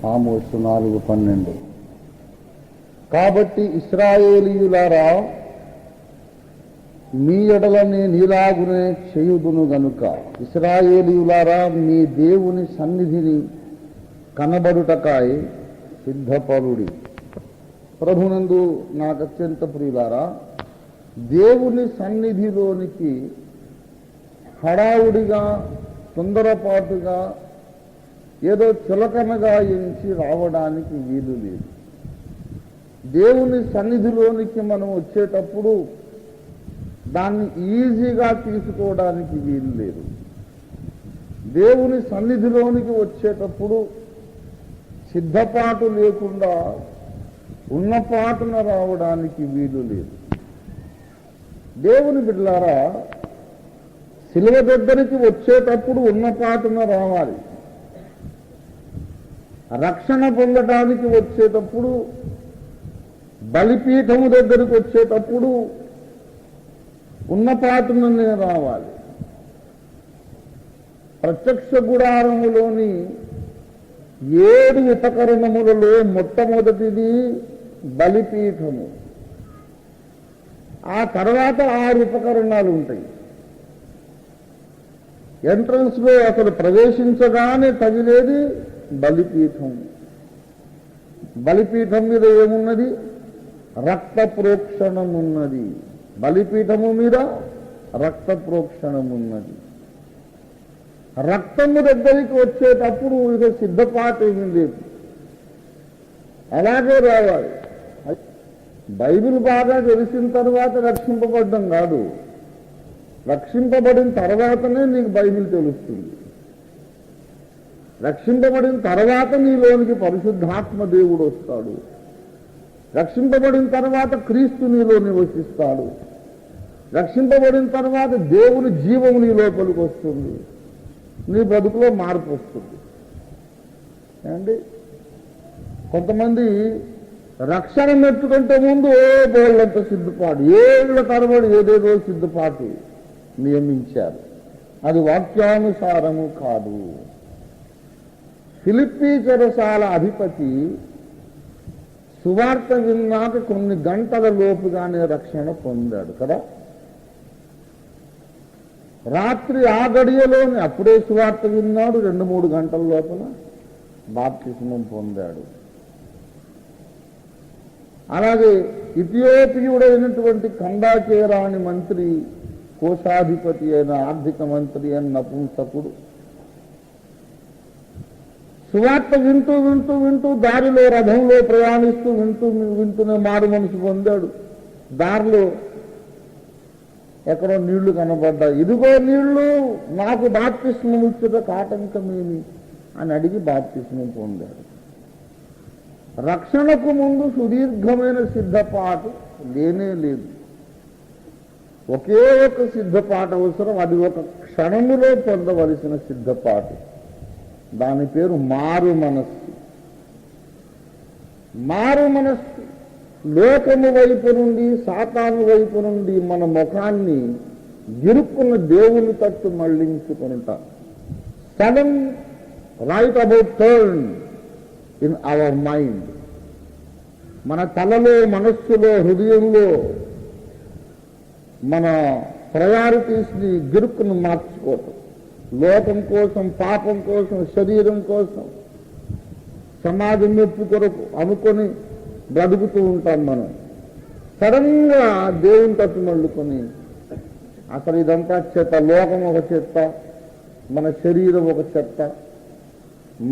ఆమోసు 4:12. కాబట్టి ఇశ్రాయేలీయులారా, మీ ఎడల నేనిలాగునే చేయుదును గనుక ఇశ్రాయేలీయులారా, మీ దేవుని సన్నిధిని కనబడుటకాయ సిద్ధపరుడి. ప్రభునందు నాకు అత్యంత ప్రియులారా, దేవుని సన్నిధిలోనికి హడావుడిగా, తొందరపాటుగా, ఏదో చులకనగా ఎంచి రావడానికి వీలు లేదు. దేవుని సన్నిధిలోనికి మనం వచ్చేటప్పుడు దాన్ని ఈజీగా తీసుకోవడానికి వీలు లేదు. దేవుని సన్నిధిలోనికి వచ్చేటప్పుడు సిద్ధపాటు లేకుండా ఉన్నపాటున రావడానికి వీలు లేదు. దేవుని బిడ్డలారా, శిలువ దగ్గరికి వచ్చేటప్పుడు ఉన్నపాటున రావాలి. రక్షణ పొందడానికి వచ్చేటప్పుడు, బలిపీఠము దగ్గరికి వచ్చేటప్పుడు ఉన్నపాటుననే రావాలి. ప్రత్యక్ష గుడారములోని 7 ఉపకరణములలో మొట్టమొదటిది బలిపీఠము. ఆ తర్వాత 6 ఉపకరణాలు ఉంటాయి. ఎంట్రన్స్ లో అసలు ప్రవేశించగానే తగిలేది బలిపీఠం. బలిపీఠం మీద ఏమున్నది? రక్త ప్రోక్షణం ఉన్నది. బలిపీఠము మీద రక్త ప్రోక్షణం ఉన్నది. రక్తము దగ్గరికి వచ్చేటప్పుడు ఇక సిద్ధపాటు ఏమీ లేదు, అలాగే రావాలి. బైబిల్ బాగా తెలిసిన తర్వాత రక్షింపబడ్డం కాదు, రక్షింపబడిన తర్వాతనే నీకు బైబిల్ తెలుస్తుంది. రక్షింపబడిన తర్వాత నీలోనికి పరిశుద్ధాత్మ దేవుడు వస్తాడు. రక్షింపబడిన తర్వాత క్రీస్తు నీలో నివసిస్తాడు. రక్షింపబడిన తర్వాత దేవుని జీవము నీ లోపలికి వస్తుంది. నీ బ్రతుకులో మార్పు వస్తుంది. ఏమండి, కొంతమంది రక్షణ మెట్టుకంటే ముందు బోళ్ళంత సిద్ధపాటు, ఏళ్ల తరబడి ఏదేదో సిద్ధపాటు నియమించారు. అది వాక్యానుసారము కాదు. ఫిలిప్పీ చెరసాల అధిపతి సువార్త విన్నాక కొన్ని గంటల లోపుగానే రక్షణ పొందాడు కదా. రాత్రి ఆ గడియలోనే అప్పుడే సువార్త విన్నాడు, 2-3 గంటల లోపల బాప్తిస్మం పొందాడు. అలాగే ఇథియోపియుడైనటువంటి కందాకేరాని మంత్రి, కోశాధిపతి అయిన, ఆర్థిక మంత్రి అయిన నపుంసకుడు సువార్త వింటూ వింటూ వింటూ దారిలో రథంలో ప్రయాణిస్తూ వింటూనే మారు మనసు పొందాడు. దారిలో ఎక్కడో నీళ్లు కనబడ్డాయి. ఇదిగో నీళ్లు, నాకు బాప్తిస్మం ఇచ్చుటకు ఆటంకమేమి అని అడిగి బాప్తిస్మం పొందాడు. రక్షణకు ముందు సుదీర్ఘమైన సిద్ధపాటు లేనే లేదు. ఒకే ఒక సిద్ధపాటు అవసరం. అది ఒక క్షణములో పొందవలసిన సిద్ధపాటు. దాని పేరు మారు మనస్సు. మారు మనస్సు లోకము వైపు నుండి, సాతాను వైపు నుండి మన ముఖాన్ని గిరుక్కున్న దేవుని తట్టు మళ్లించుకుంటా. Sudden right about turn in our mind. మన తలలో, మనస్సులో, హృదయంలో మన ప్రయారిటీస్ని గిరుక్కును మార్చుకోవటం. లోకం కోసం, పాపం కోసం, శరీరం కోసం, సమాజం మెప్పు కొరకు అనుకొని బ్రతుకుతూ ఉంటాం మనం. సడన్గా దేవుని తట్టు మళ్ళుకొని అసలు ఇదంతా చెత్త, లోకం ఒక చెత్త, మన శరీరం ఒక చెత్త,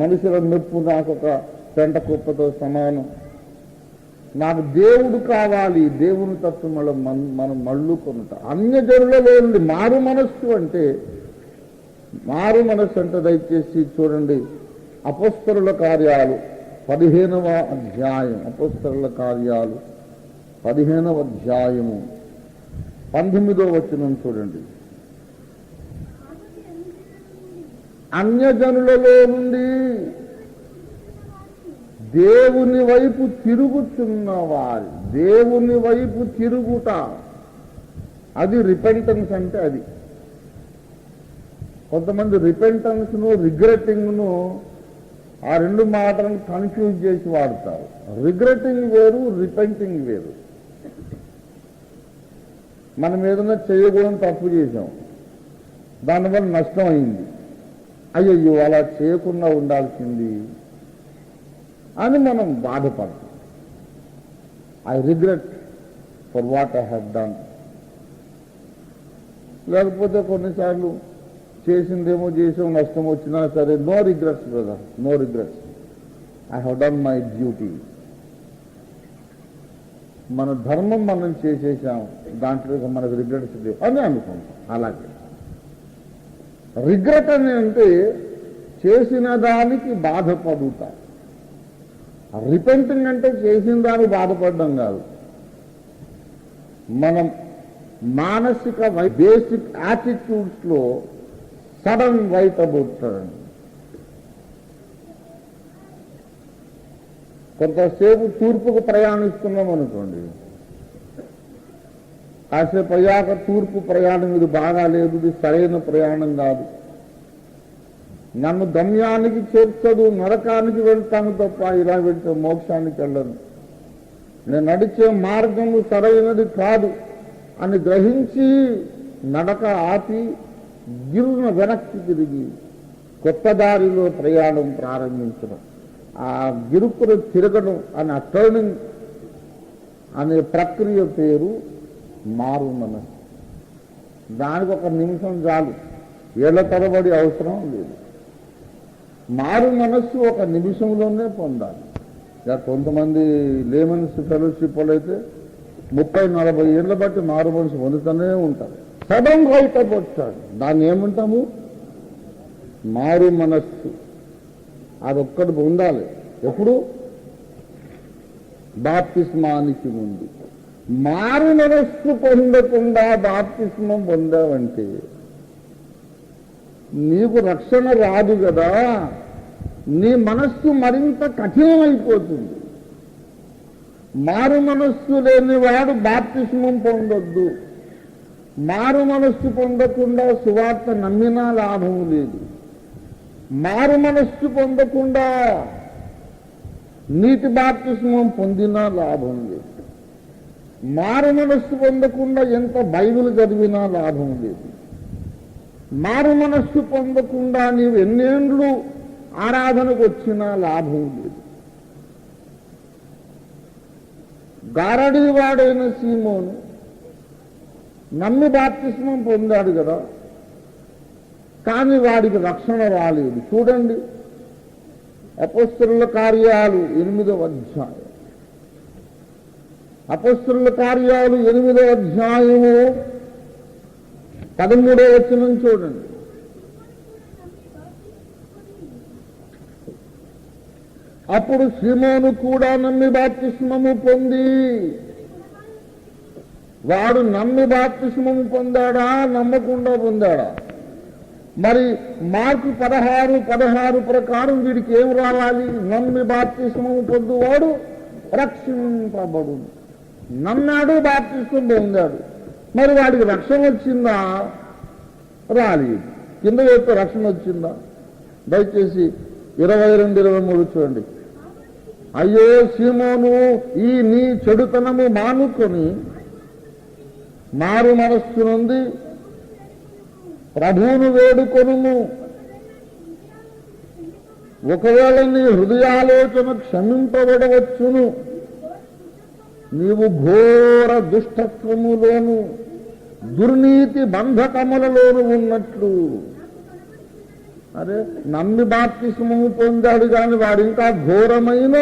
మనుషుల మెప్పు నాకు ఒక పెంట కుప్పతో సమానం, నాకు దేవుడు కావాలి, దేవుని తట్టు మనం మళ్ళుకుంటాం. అన్యజనులలో నుండి మారు మనస్సు అంటే, మారు మనస్సు అంటే దయచేసి చూడండి, అపొస్తలుల కార్యాలు 15వ అధ్యాయం, అపొస్తలుల కార్యాలు 15వ అధ్యాయము 19వ వచనం చూడండి. అన్యజనులలో నుండి దేవుని వైపు తిరుగుతున్నవారు, దేవుని వైపు తిరుగుట, అది రిపెంటెన్స్ అంటే. అది కొంతమంది రిపెంటెన్స్ను, రిగ్రెటింగ్ను ఆ రెండు మాటలను కన్ఫ్యూజ్ చేసి వాడతారు. రిగ్రెటింగ్ వేరు, రిపెంటింగ్ వేరు. మనం ఏదైనా చేయకూడని తప్పు చేసాం, దానివల్ల నష్టం అయింది, అయ్యో అలా చేయకుండా ఉండాల్సింది అని మనం బాధపడతాం. I regret for what I have done. లేకపోతే కొన్నిసార్లు చేసిందేమో చేసాం, నష్టం వచ్చినా సరే, no regrets brother, no regrets, I have done my duty. మన ధర్మం మనం చేసేసాం, దాంట్లో మనకు రిగ్రెట్స్ లేవు అని అనుకుంటాం. అలాగే రిగ్రెట్ అని అంటే చేసిన దానికి బాధపడుతా. రిపెంటింగ్ అంటే చేసిన దానికి బాధపడడం కాదు, మనం మానసిక బేసిక్ యాటిట్యూడ్స్ లో సడన్ రైట్ అబౌట్ కొంతసేపు తూర్పుకు ప్రయాణిస్తున్నాం అనుకోండి, కాసేపు అయ్యాక తూర్పు ప్రయాణం ఇది బాగాలేదు, ఇది సరైన ప్రయాణం కాదు, నన్ను గమ్యానికి చేర్చదు, నరకానికి వెళ్తాను తప్ప ఇలా వెళ్తే మోక్షానికి వెళ్ళను, నేను నడిచే మార్గము సరైనది కాదు అని గ్రహించి నడక ఆపి గిరున వెనక్కి తిరిగి కొత్త దారిలో ప్రయాణం ప్రారంభించడం, ఆ గిరుకును తిరగడం అనే టర్నింగ్ అనే ప్రక్రియ పేరు మారు మనస్సు. దానికి ఒక నిమిషం చాలు, ఏళ్ల తరబడి అవసరం లేదు. మారు మనస్సు ఒక నిమిషంలోనే పొందాలి. కొంతమంది లేమన్స్ ఫెలోషిప్ అయితే 30-40 ఏళ్ల బట్టి మారు మనసు పొందుతూనే ఉంటారు. సడన్ రైట్ వచ్చాడు, దాన్ని ఏమంటాము? మారు మనస్సు. అదొక్కటి పొందాలి. ఎప్పుడు? బాప్తిస్మానికి ముందు. మారు మనస్సు పొందకుండా బాప్తిస్మం పొందావంటే నీకు రక్షణ రాదు కదా, నీ మనస్సు మరింత కఠినమైపోతుంది. మారు మనస్సు లేనివాడు బాప్తిస్మం పొందొద్దు. మారు మనస్సు పొందకుండా సువార్త నమ్మినా లాభం లేదు. మారు మనస్సు పొందకుండా నీటి బాప్తిస్మం పొందినా లాభం లేదు. మారు మనస్సు పొందకుండా ఎంత బైబిల్ చదివినా లాభం లేదు. మారు మనస్సు పొందకుండా నీవు ఎన్నేండ్లు ఆరాధనకు వచ్చినా లాభం లేదు. గారడీవాడైన సీమోను నమ్మి బాప్తిస్మం పొందాడు కదా, కానీ వాడికి రక్షణ రాలేదు. చూడండి, అపోస్తలుల కార్యాలు 8వ అధ్యాయం. అపోస్తలుల కార్యాలు 8వ అధ్యాయము 13వ వచనం చూడండి. అప్పుడు సీమోను కూడా నమ్మి బాప్తిస్మము పొంది. వాడు నమ్మి బాప్తిస్మము పొందాడా, నమ్మకుండా పొందాడా? మరి మార్కు 16:16 ప్రకారం వీడికి ఏం రావాలి? నమ్మి బాప్తిస్మము పొందువాడు రక్షింపబడు. నమ్మాడు, బాప్తిస్మం పొందాడు. మరి వాడికి రక్షణ వచ్చిందా? రాలేదు. కింద వైపు రక్షణ వచ్చిందా? దయచేసి 22-23 చూడండి. అయ్యో సీమోను, ఈ నీ చెడుతనము మానుకొని మారు మనస్సు నుండి ప్రభువును వేడుకొనుము. ఒకవేళ నీ హృదయాలోచన క్షమింపబడవచ్చును. నీవు ఘోర దుష్టత్వములోను దుర్నీతి బంధకములలోను ఉన్నట్లు. అరే, నమ్మి బాప్తిస్మము పొందాడు కానీ వాడు ఇంకా ఘోరమైన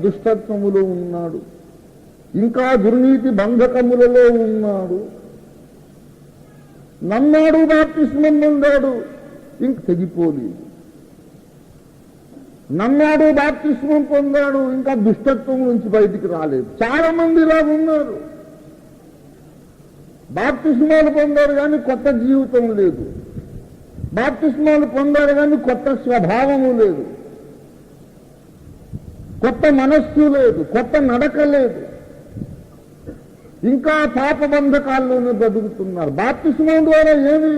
దుష్టత్వములో ఉన్నాడు, ఇంకా దుర్నీతి బంధకములలో ఉన్నాడు. నమ్మాడు, బాప్తిస్మం పొందాడు, ఇంక తెగిపోలేదు. నమ్మాడు, బాప్తిస్మం పొందాడు, ఇంకా దుష్టత్వం నుంచి బయటికి రాలేదు. చాలా మంది ఇలా ఉన్నారు. బాప్తిస్మాలు పొందారు కానీ కొత్త జీవితం లేదు. బాప్తిస్మాలు పొందారు కానీ కొత్త స్వభావము లేదు, కొత్త మనస్సు లేదు, కొత్త నడక లేదు. ఇంకా పాపబంధకాల్లోనే బతుకుతున్నారు. బాప్తిస్మం ద్వారా ఏమి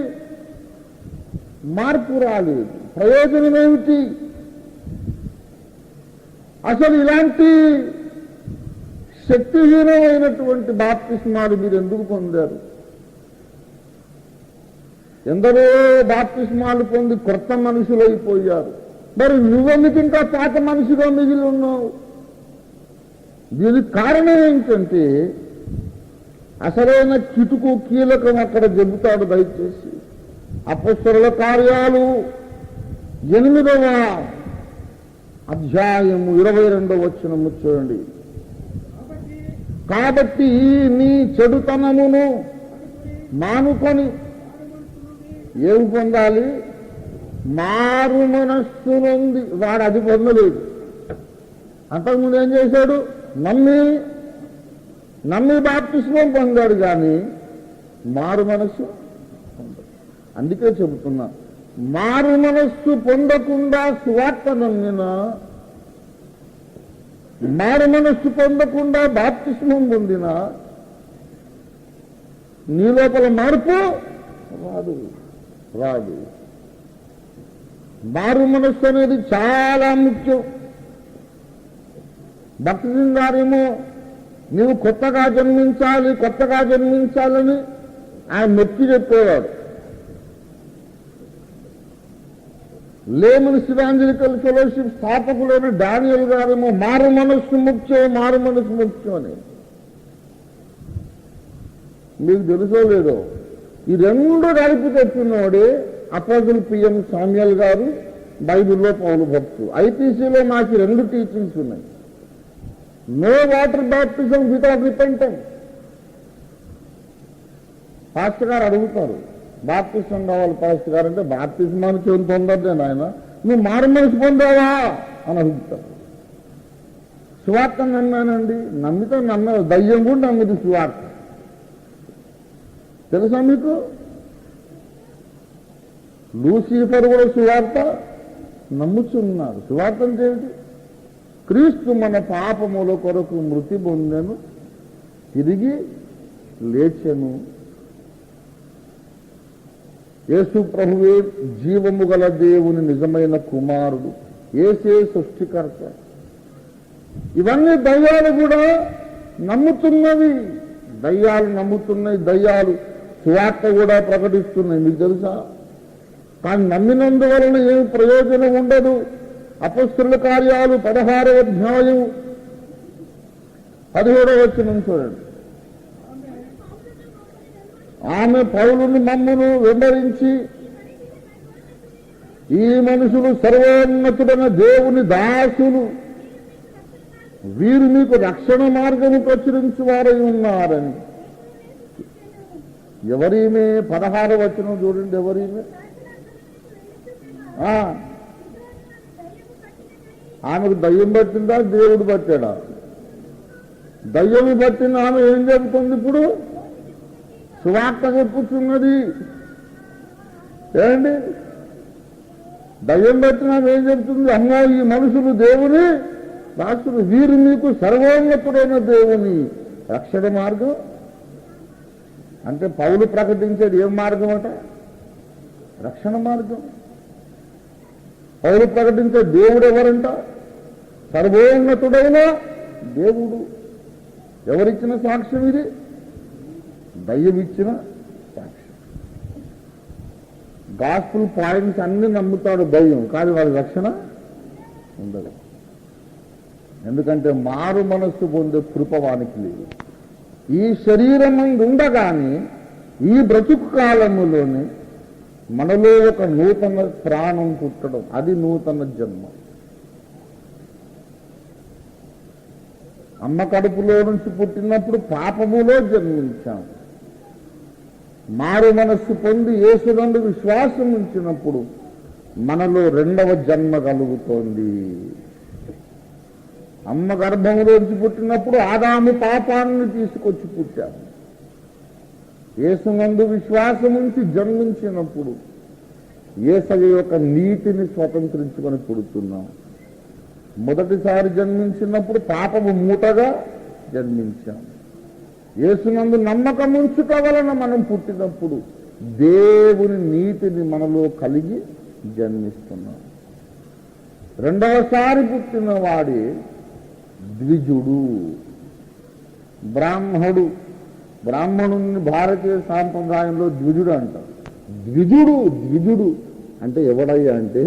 మార్పు రాలేదు. ప్రయోజనం ఏమిటి? అసలు ఇలాంటి శక్తిహీనమైనటువంటి బాప్తిస్మాలు మీరు ఎందుకు పొందారు? ఎందరో బాప్తిస్మాలు పొంది కొత్త మనుషులైపోయారు. మరి నువ్వెందుకు ఇంకా పాత మనిషిగా మిగిలి ఉన్నావు? దీనికి కారణం ఏంటంటే అసలైన కిటుకు కీలకం అక్కడ చెబుతాడు. దయచేసి అపొస్తలుల కార్యాలు 8వ అధ్యాయము 22వ వచనము చూడండి. కాబట్టి నీ చెడుతనమును మానుకొని ఏం పొందాలి? మారు మనస్సు నుండి. వాడు అది పొందలేదు. అంతకుముందు ఏం చేశాడు? నమ్మి బాప్తిస్మం పొందాడు, కానీ మారు మనస్సు పొందాడు. అందుకే చెబుతున్నా, మారు మనస్సు పొందకుండా సువార్త నమ్మినా, మారు మనస్సు పొందకుండా బాప్తిస్మం పొందినా నీ లోపల మార్పు రాదు. మారు మనస్సు అనేది చాలా ముఖ్యం. భక్తుని గారేమో నీవు కొత్తగా జన్మించాలని ఆయన నొక్కి చెప్పేవాడు. లేమన్ ఇవాంజలికల్ ఫెలోషిప్ స్థాపకులైన డానియల్ గారేమో మారు మనస్సు ముఖ్యం అని. మీకు తెలుసో లేదో, ఈ రెండు కలిపి తెచ్చినోడే అపోజిల్ పిఎం సామ్యుయల్ గారు, బైబిల్లో పౌలు భక్తుడు. ఐపీసీలో నాకు 2 టీచింగ్స్ ఉన్నాయి. No water baptism without repentance. Pastor గారు అడుగుతారు, బాప్టిజం కావాలి పాస్టర్ గారు అంటే, బాప్టిజమానికి ఏం పొందద్దే నాయన, నువ్వు మారు మనసు పొందావా అని అడుగుతారు. సువార్త నమ్మానండి. నమ్మితే దయ్యం కూడా నమ్మిది సువార్త. తెలుసా మీకు? లూసిఫర్ కూడా సువార్త నమ్ముచున్నారు. సువార్త అంటే ఏమిటి? క్రీస్తు మన పాపముల కొరకు మృతి పొందెను, తిరిగి లేచెను. యేసు ప్రభువే జీవము గల దేవుని నిజమైన కుమారుడు, యేసే సృష్టికర్త. ఇవన్నీ దయ్యాలు కూడా నమ్ముతున్నవి. దయ్యాలు నమ్ముతున్నాయి, దయ్యాలు సువార్త కూడా ప్రకటిస్తున్నాయి. మీకు తెలుసా? కానీ నమ్మినందువలన ఏమి ప్రయోజనం ఉండదు. అపొస్తలుల కార్యాలు 16వ అధ్యాయం 17వ వచనం చూడండి. ఆమె పౌలుని మమ్మును వెంబడించి, ఈ మనుషులు సర్వోన్నతుడైన దేవుని దాసులు, వీరు మీకు రక్షణ మార్గము ప్రచురించువారై ఉన్నారని. ఎవరీమే? 16వ వచనం చూడండి. ఎవరీమే? ఆమెకు దయ్యం పట్టిందా, దేవుడు పట్టాడా? దయ్యము పట్టిన ఆమె ఏం చెబుతుంది? ఇప్పుడు సువార్త చెప్పుతున్నది. ఏమండి? దయ్యం పట్టిన ఆమె ఏం చెబుతుంది? అమ్మా, ఈ మనుషులు దేవుని దాసులు, వీరు మీకు సర్వోన్నతుడైన దేవుని రక్షణ మార్గం. అంటే పౌలు ప్రకటించేది ఏం మార్గం అట? రక్షణ మార్గం. పౌలు ప్రకటించే దేవుడు ఎవరంట? సర్వోన్నతుడైన దేవుడు. ఎవరిచ్చిన సాక్ష్యం ఇది? దయ్యం ఇచ్చిన సాక్ష్యం. గాస్పుల్ పాయింట్స్ అన్ని నమ్ముతాడు దయ్యం, కానీ వాడి రక్షణ ఉండదు. ఎందుకంటే మారు మనస్సు పొందే కృప వానికి లేదు. ఈ శరీరం ఉండగానే ఈ బ్రతుకు కాలములోనే మనలో ఒక నూతన ప్రాణం పుట్టడం, అది నూతన జన్మ. అమ్మ కడుపులో నుంచి పుట్టినప్పుడు పాపములో జన్మించాం. మారు మనస్సు పొంది యేసునందు విశ్వాసం ఉంచినప్పుడు మనలో 2వ జన్మ కలుగుతోంది. అమ్మ గర్భంలోంచి పుట్టినప్పుడు ఆదాము పాపాన్ని తీసుకొచ్చి పుట్టాము. యేసునందు విశ్వాసం ఉంచి జన్మించినప్పుడు యేసయ్య యొక్క నీతిని స్వతంత్రించుకొని పుడుతున్నాం. మొదటిసారి జన్మించినప్పుడు పాపము మూటగా జన్మించాం. యేసునందు నమ్మకం ఉంచుట వలన మనం పుట్టినప్పుడు దేవుని నీతిని మనలో కలిగి జన్మిస్తున్నాం. 2వసారి పుట్టిన వాడి ద్విజుడు. బ్రాహ్మణుని భారతీయ సాంప్రదాయంలో ద్విజుడు అంటారు. ద్విజుడు అంటే ఎవడయ్యా అంటే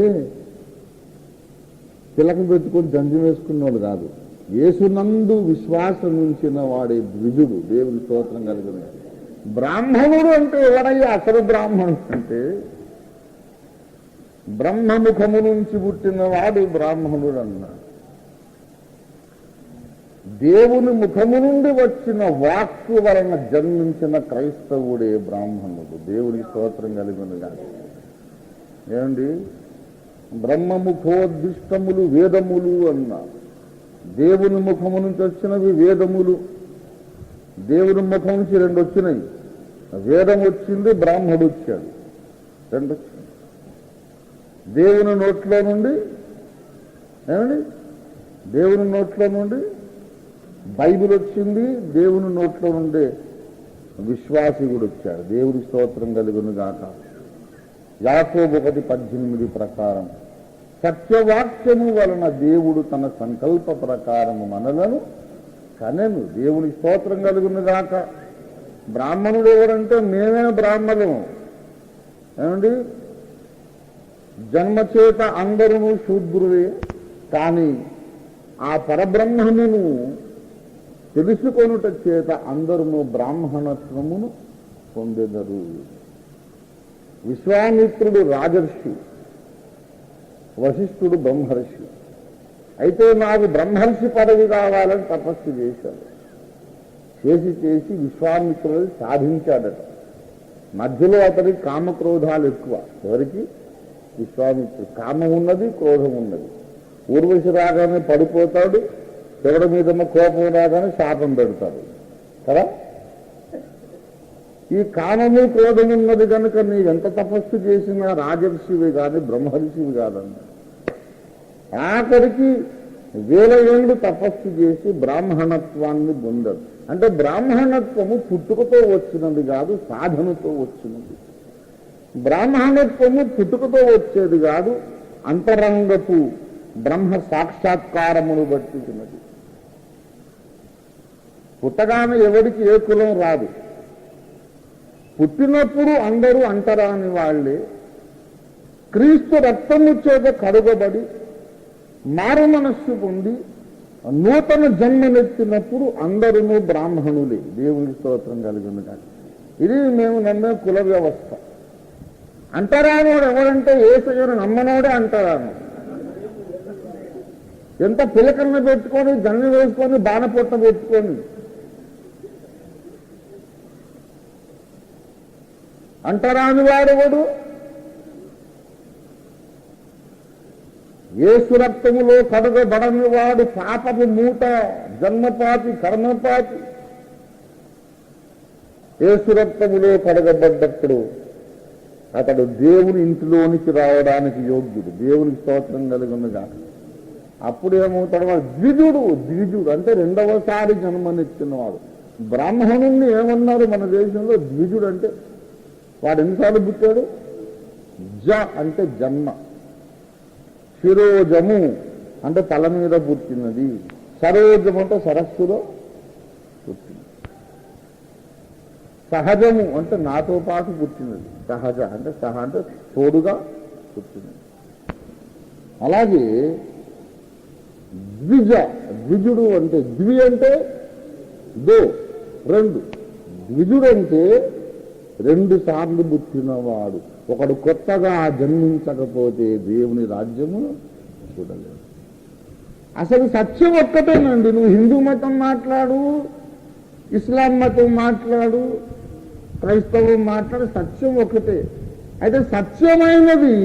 తిలకం పెట్టుకొని జంజం వేసుకున్నవాడు కాదు. యేసునందు విశ్వాసం ఉంచిన వాడే ద్విజుడు. దేవుని స్తోత్రం కలిగిన. బ్రాహ్మణుడు అంటే ఎవడయ్యా? అసలు బ్రాహ్మణుడు అంటే బ్రహ్మముఖము నుంచి పుట్టిన వాడు బ్రాహ్మణుడు అన్నాడు. దేవుని ముఖము నుండి వచ్చిన వాక్కు వలన జన్మించిన క్రైస్తవుడే బ్రాహ్మణుడు. దేవుని స్తోత్రం కలిగిన కాదు. ఏమండి, బ్రహ్మముఖోద్దిష్టములు వేదములు అన్నారు. దేవుని ముఖము నుంచి వచ్చినవి వేదములు. దేవుని ముఖం నుంచి 2 వచ్చినాయి. వేదం వచ్చింది, బ్రాహ్మడు వచ్చాడు. 2 వచ్చింది. దేవుని నోట్లో నుండి ఏమండి, దేవుని నోట్లో నుండి బైబిల్ వచ్చింది. దేవుని నోట్లో నుండే విశ్వాసి కూడా వచ్చాడు. దేవుని స్తోత్రం కలుగును గాక. యాకోబు 1:18 ప్రకారం సత్యవాక్యము వలన దేవుడు తన సంకల్ప ప్రకారము మనలను కనెను. దేవుని స్తోత్రం కలుగును గాక. బ్రాహ్మణుడు ఎవరంటే మేమే బ్రాహ్మణులు. ఏమండి, జన్మచేత అందరూ శూద్రులే, కానీ ఆ పరబ్రహ్మణును తెలుసుకొనుట చేత అందరూ బ్రాహ్మణత్వమును పొందెదరు. విశ్వామిత్రుడు రాజర్షి, వశిష్ఠుడు బ్రహ్మర్షి. అయితే నాకు బ్రహ్మర్షి పదవి కావాలని తపస్సు చేశాడు. చేసి విశ్వామిత్రుడు సాధించాడట. మధ్యలో అతనికి కామక్రోధాలు ఎక్కువ. ఎవరికి? విశ్వామిత్రుడు. కామం ఉన్నది, క్రోధం ఉన్నది. ఊర్వశి రాగానే పడిపోతాడు, ఎవరి మీద కోపం రాగానే శాపం పెడతాడు కదా. ఈ కామము క్రోధం ఉన్నది కనుక నీవెంత తపస్సు చేసినా రాజర్షివి కాదు, బ్రహ్మర్షివి కాదన్న. ఆఖరికి 1000 ఏళ్ళు తపస్సు చేసి బ్రాహ్మణత్వాన్ని పొందాడు. అంటే బ్రాహ్మణత్వము పుట్టుకతో వచ్చినది కాదు, సాధనతో వచ్చినది. బ్రాహ్మణత్వము పుట్టుకతో వచ్చేది కాదు, అంతరంగపు బ్రహ్మ సాక్షాత్కారమును బట్టినది. పుట్టగానే ఎవరికి ఏ కులం రాదు. పుట్టినప్పుడు అందరూ అంటరాని వాళ్లే. క్రీస్తు రక్తము చేత కడుగబడి మారు మనస్సు పొంది నూతన జన్మనెత్తినప్పుడు అందరూ బ్రాహ్మణులే. దేవుని స్తోత్రం కలిగింది. కానీ ఇది మేము నమ్మే కుల వ్యవస్థ. అంటరానోడు ఎవరంటే యేసయ్యను నమ్మనోడే అంటరాను. ఎంత పిలకలను పెట్టుకొని జన్మ వేసుకొని బాణపొట్ట పెట్టుకొని అంటరాని వాడెవడు? యేసు రక్తములో కడగబడని వాడు పాపపు మూట, జన్మపాతి, కర్మపాతి. యేసు రక్తములో కడగబడ్డప్పుడు అతడు దేవుని ఇంటిలోనికి రావడానికి యోగ్యుడు. దేవునికి స్తోత్రం కలిగినగా. అప్పుడు ఏమవుతాడు? వాడు ద్విజుడు అంటే 2వసారి జన్మనెత్తినవాడు. బ్రాహ్మణుణ్ణి ఏమన్నారు మన దేశంలో? ద్విజుడు అంటే వాడు ఎన్నిసార్లు పుట్టాడు? అంటే జన్మ. శిరోజము అంటే తల మీద పుట్టినది. సరోజము అంటే సరస్సులో పుట్టినది. సహజము అంటే నాతో పాటు పుట్టినది. సహజ అంటే అంటే తోడుగా పుట్టినది. అలాగే ద్విజుడు అంటే అంటే 2. ద్విజుడు అంటే 2 సార్లు పుట్టినవాడు. ఒకడు కొత్తగా జన్మించకపోతే దేవుని రాజ్యము చూడలేదు. అసలు సత్యం ఒక్కటేనండి. నువ్వు హిందూ మతం మాట్లాడు, ఇస్లాం మతం మాట్లాడు, క్రైస్తవం మాట్లాడు, సత్యం ఒకటే. అయితే సత్యమైనది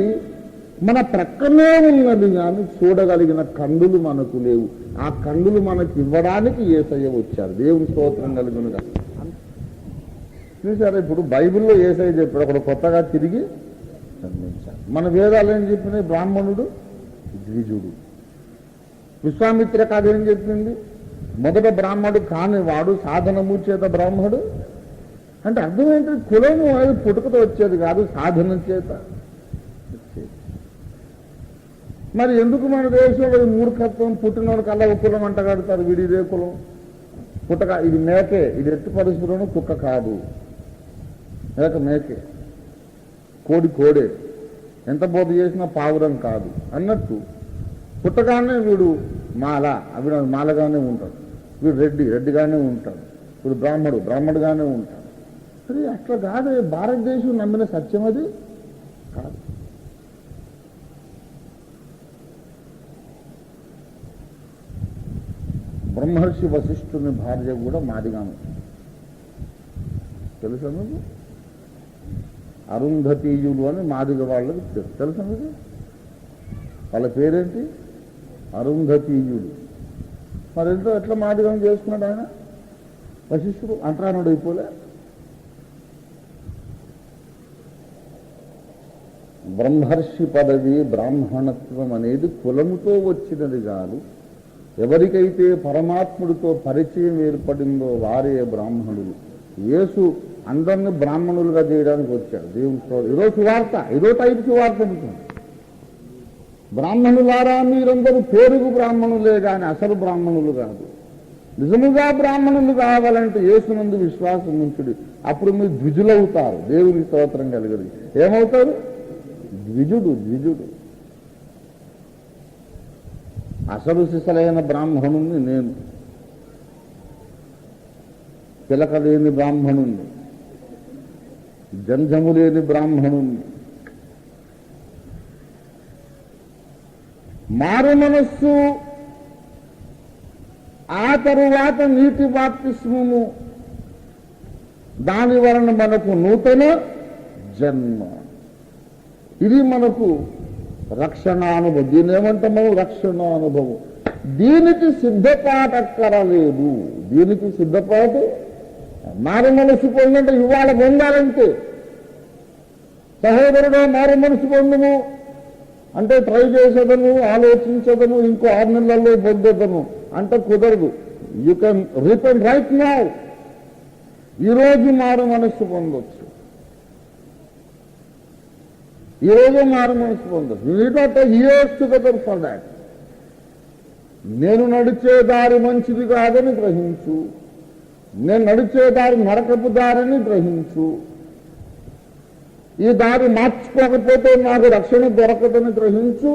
మన ప్రక్కనే ఉన్నది కానీ చూడగలిగిన కన్నులు మనకు లేవు. ఆ కన్నులు మనకి ఇవ్వడానికి యేసయ్య వచ్చారు. దేవుని స్తోత్రం కలిగినగా. చూసారా, ఇప్పుడు బైబిల్లో యేసయ్య చెప్పాడు ఒకడు కొత్తగా తిరిగి జన్మించాడు. మన వేదాలు ఏం చెప్పినాయి? బ్రాహ్మణుడు ద్విజుడు. విశ్వామిత్ర కథ ఏం చెప్పింది? మొదట బ్రాహ్మడు కాని వాడు సాధనము చేత బ్రాహ్మడు. అంటే అర్థం ఏంటంటే కులము అది పుట్టుకతో వచ్చేది కాదు, సాధన చేత వచ్చేది. మరి ఎందుకు మన దేశంలో ఈ మూర్ఖత్వం? పుట్టినోడికి అలా ఒక కులం అంట కడతారు, వీడి ఇదే కులం. పుట్టక ఇది మేకే, ఇది ఎట్టి పరిస్థితుల్లోనూ కుక్క కాదు, మేకే, కోడి కోడే, ఎంత బోధ చేసినా పావురం కాదు అన్నట్టు. పుట్టగానే వీడు మాల, వీడు మాలగానే ఉంటాడు, వీడు రెడ్డిగానే ఉంటాడు, వీడు బ్రాహ్మడుగానే ఉంటాడు. సరే అట్లా కాదు, భారతదేశం నమ్మిన సత్యం అది కాదు. బ్రహ్మర్షి వశిష్ఠుని భార్య కూడా మాదిగాను, తెలుసా మీకు? అరుంధతీయులు అని మాదిగ వాళ్ళకి తెలుసా మీకు? వాళ్ళ పేరేంటి? అరుంధతీయులు. మరి ఎంతో ఎట్లా మాదిగం చేసుకున్నాడు ఆయన? వశిష్ఠుడు అంటరానుడు అయిపోలే. బ్రహ్మర్షి పదవి, బ్రాహ్మణత్వం అనేది కులముతో వచ్చినది కాదు. ఎవరికైతే పరమాత్ముడితో పరిచయం ఏర్పడిందో వారే బ్రాహ్మణులు. యేసు అందరినీ బ్రాహ్మణులుగా చేయడానికి వచ్చాడు. దేవుని ఈరోజు సువార్త, ఇదో టైపు సువార్త ఉంటుంది. బ్రాహ్మణులారా మీరందరూ పేరుకు బ్రాహ్మణులే కానీ అసలు బ్రాహ్మణులు కాదు. నిజముగా బ్రాహ్మణులు కావాలంటే యేసునందు విశ్వాసం ఉంచుడు. అప్పుడు మీరు ద్విజులవుతారు. దేవుని స్తోత్రం కలిగదు. ఏమవుతారు? ద్విజుడు. అసలు సిసలైన బ్రాహ్మణుణ్ణి నేను, పిలక లేని బ్రాహ్మణుణ్ణి, జంజము లేని బ్రాహ్మణుణ్ణి. మారు మనస్సు, ఆ తరువాత నీటి బాప్తిస్మము, దాని వలన మనకు నూతన జన్మ. ఇది మనకు రక్షణానుభవం. దీన్ని ఏమంటాము? రక్షణానుభవం. దీనికి సిద్ధపాటక్కరలేదు. దీనికి సిద్ధపాటు మారు మనసు పొందంటే ఇవాళ పొందాలంటే, సహోదరుడు మారు మనసు పొందము అంటే ట్రై చేసేదను, ఆలోచించదను, ఇంకో 6 నెలల్లో పొందేదను అంటే కుదరదు. You can repent right now. ఈరోజు మారు మనస్సు పొందొచ్చు, ఈరోజు మారు మనసు పొందొచ్చు. You need not take years together for that. నేను నడిచే దారి మంచిది కాదని గ్రహించు, నేను నడిచే దారి నరకపు దారిని గ్రహించు. ఈ దారి మార్చుకోకపోతే నాకు రక్షణ దొరకదని గ్రహించు.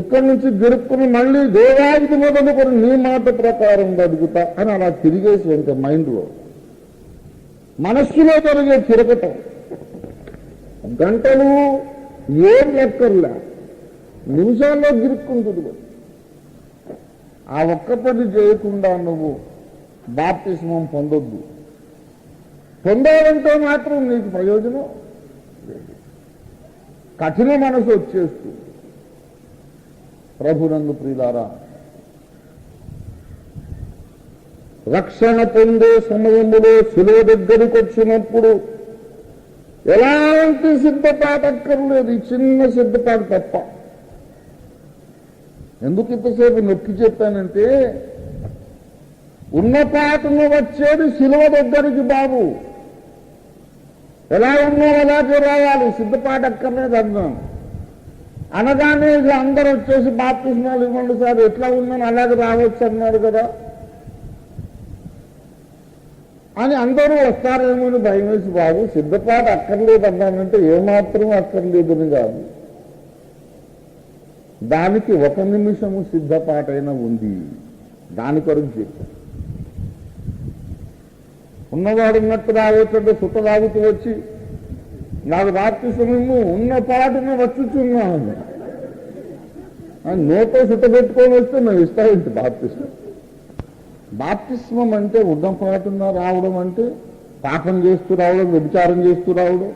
ఇక్కడి నుంచి గిరుక్కుని మళ్ళీ దేవాది మొదలుకొని నీ మాట ప్రకారం బతుకుతా అని అలా తిరిగేసి ఉంటే మైండ్లో, మనస్సులో జరిగే తిరగటం గంటలు ఏం లెక్కర్లే, నిమిషాల్లో గిరుక్కుంటుంది. ఆ ఒక్క పని చేయకుండా నువ్వు బాప్తిస్మం పొందొద్దు. పొందాలంటే మాత్రం నీకు ప్రయోజనం లేదు. కఠిన మనసు వచ్చేస్తూ ప్రభునందు ప్రియులారా, రక్షణ పొందే సమయంలో శిలువ దగ్గరికి వచ్చినప్పుడు ఎలాంటి సిద్ధపాటు అక్కర్లేదు, ఈ చిన్న సిద్ధపాటు తప్ప. ఎందుకు ఇంతసేపు నొక్కి చెప్పానంటే, ఉన్నపాటును వచ్చేది శిలువ దగ్గరికి బాబు. ఎలా ఉన్నావు అలాగే రావాలి, సిద్ధపాటు అక్కర్లేదు అన్నాను. అనగానే ఇక అందరూ వచ్చేసి బాప్తిస్మాలు ఇవ్వండి సార్, ఎట్లా ఉన్నాను అలాగే రావచ్చు అన్నారు కదా అని అందరూ వస్తారేమో అని భయం వేసి, బాబు సిద్ధపాటు అక్కర్లేదు అన్నానంటే ఏమాత్రం అక్కర్లేదని కాదు, దానికి 1 నిమిషము సిద్ధపాటైనా ఉంది. దాని కొరకు చెప్పాను. ఉన్నవాడు ఉన్నట్టు రావచ్చంటే సుట్ట తాగుతూ వచ్చి నాకు బాప్తిస్మము ఉన్న పాటున వచ్చుచున్నాను అని నోతో సుట్ట పెట్టుకొని వస్తే మేము ఇస్తామంటే బాప్తిస్మం. బాప్తిస్మం అంటే ఉన్నపాటున రావడం అంటే పాపం చేస్తూ రావడం, వ్యభిచారం చేస్తూ రావడం,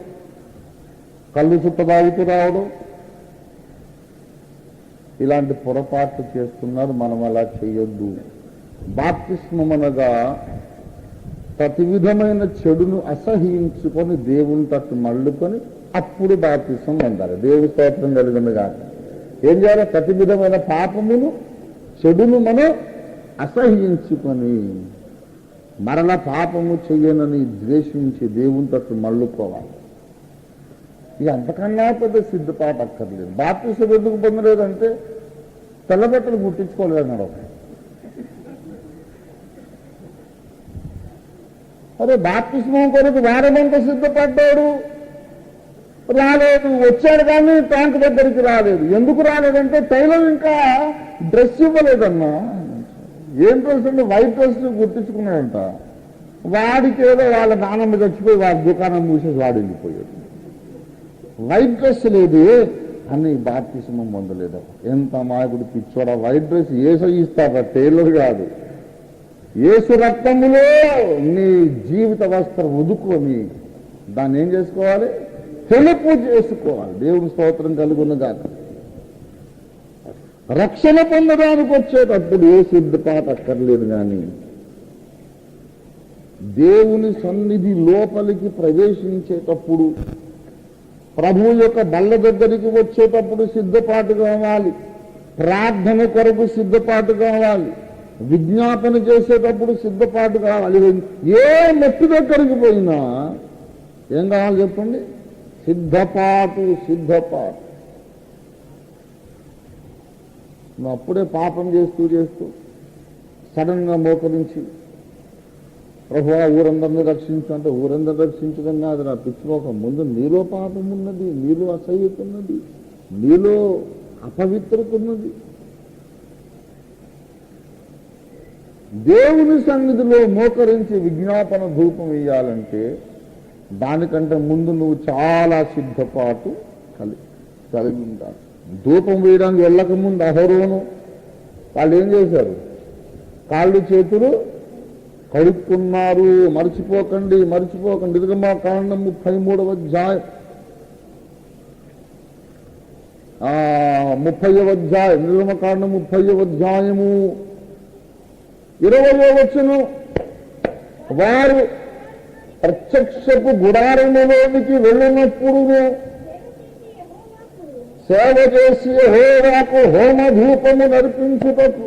కళ్ళు సుట్ట తాగుతూ రావడం, ఇలాంటి పొరపాట్లు చేస్తున్నారు. మనం అలా చేయొద్దు. బాప్తిస్మం అనగా ప్రతి విధమైన చెడును అసహించుకొని దేవుని తట్టు మళ్ళుకొని అప్పుడు బాప్తిస్మం పొందాలి. దేవుని స్తోత్రం కలిగింది కాదు. ఏం చేయాలి? ప్రతి విధమైన పాపమును, చెడును మనం అసహించుకొని మరల పాపము చెయ్యనని ద్వేషించి దేవుని తట్టు మళ్ళుకోవాలి. ఇక అంతకన్నా పెద్ద సిద్ధపాటు అక్కర్లేదు. బాప్తిస్మం ఎందుకు పొందలేదంటే తెల్లబట్టలు గుట్టించుకోలేదన్నాడు. అరే బాప్తిస్మం కొరకు వారమంతా సిద్ధపడ్డాడు, రాలేదు. వచ్చాడు కానీ ట్యాంక్ దగ్గరికి రాలేదు. ఎందుకు రాలేదంటే తైలం ఇంకా డ్రెస్ ఇవ్వలేదన్నా. ఏం డ్రెస్ అంటే వైట్ డ్రెస్ గుర్తించుకున్నాడంట. వాడికి ఏదో వాళ్ళ నాన్నమ్మ చచ్చిపోయి వాడి దుకాణం మూసేసి వాడు వెళ్ళిపోయాడు. వైట్ డ్రెస్ లేదు అని బాప్తిస్మం పొందలేదు. ఎంత మాయకుడు పిచ్చోడా! వైట్ డ్రెస్ ఏసు ఇస్తాడా, టైలర్ కాదు. ఏసు రక్తములో నీ జీవిత వస్త్రం ఉదుకొని దాన్ని ఏం చేసుకోవాలి? తెలుపు చేసుకోవాలి. దేవుని స్తోత్రం కలుగునుగాక. రక్షణ పొందడానికి వచ్చేటప్పుడు ఏ సిద్ధపాటు అక్కర్లేదు. కానీ దేవుని సన్నిధి లోపలికి ప్రవేశించేటప్పుడు, ప్రభువు యొక్క బల్ల దగ్గరికి వచ్చేటప్పుడు సిద్ధపాటు కావాలి. ప్రార్థన కొరకు సిద్ధపాటు కావాలి. విజ్ఞాపన చేసేటప్పుడు సిద్ధపాటు కావాలి. ఏ మెట్టు దగ్గరికి పోయినా ఏం కావాలి చెప్పండి? సిద్ధపాటు. సిద్ధపాటు. నువ్వు అప్పుడే పాపం చేస్తూ సడన్ గా మోకరించి ప్రభువా ఊరందరినీ రక్షించు అంటే ఊరందరూ రక్షించడం కాదు. నా పిచ్చిపోక ముందు నీలో పాపం ఉన్నది, నీలో అసహ్యత ఉన్నది, నీలో అపవిత్రత ఉన్నది. దేవుని సన్నిధిలో మోకరించి విజ్ఞాపన ధూపం వేయాలంటే దానికంటే ముందు నువ్వు చాలా సిద్ధపాటు కలిగి ఉండాలి. ధూపం వేయడానికి వెళ్ళక ముందు అహరోను వాళ్ళు ఏం చేశారు? కాళ్ళు చేతులు కడుక్కున్నారు. మర్చిపోకండి. నిర్గమాకాండం 33వ అధ్యాయం 30వ అధ్యాయం నిర్గమకాండం 30వ అధ్యాయము 20వ వచనం. వారు ప్రత్యక్షపు గుడారములోనికి వెళ్ళినప్పుడు సేవ చేసి యెహోవాకు హోమ ధూపము నర్పించుటకు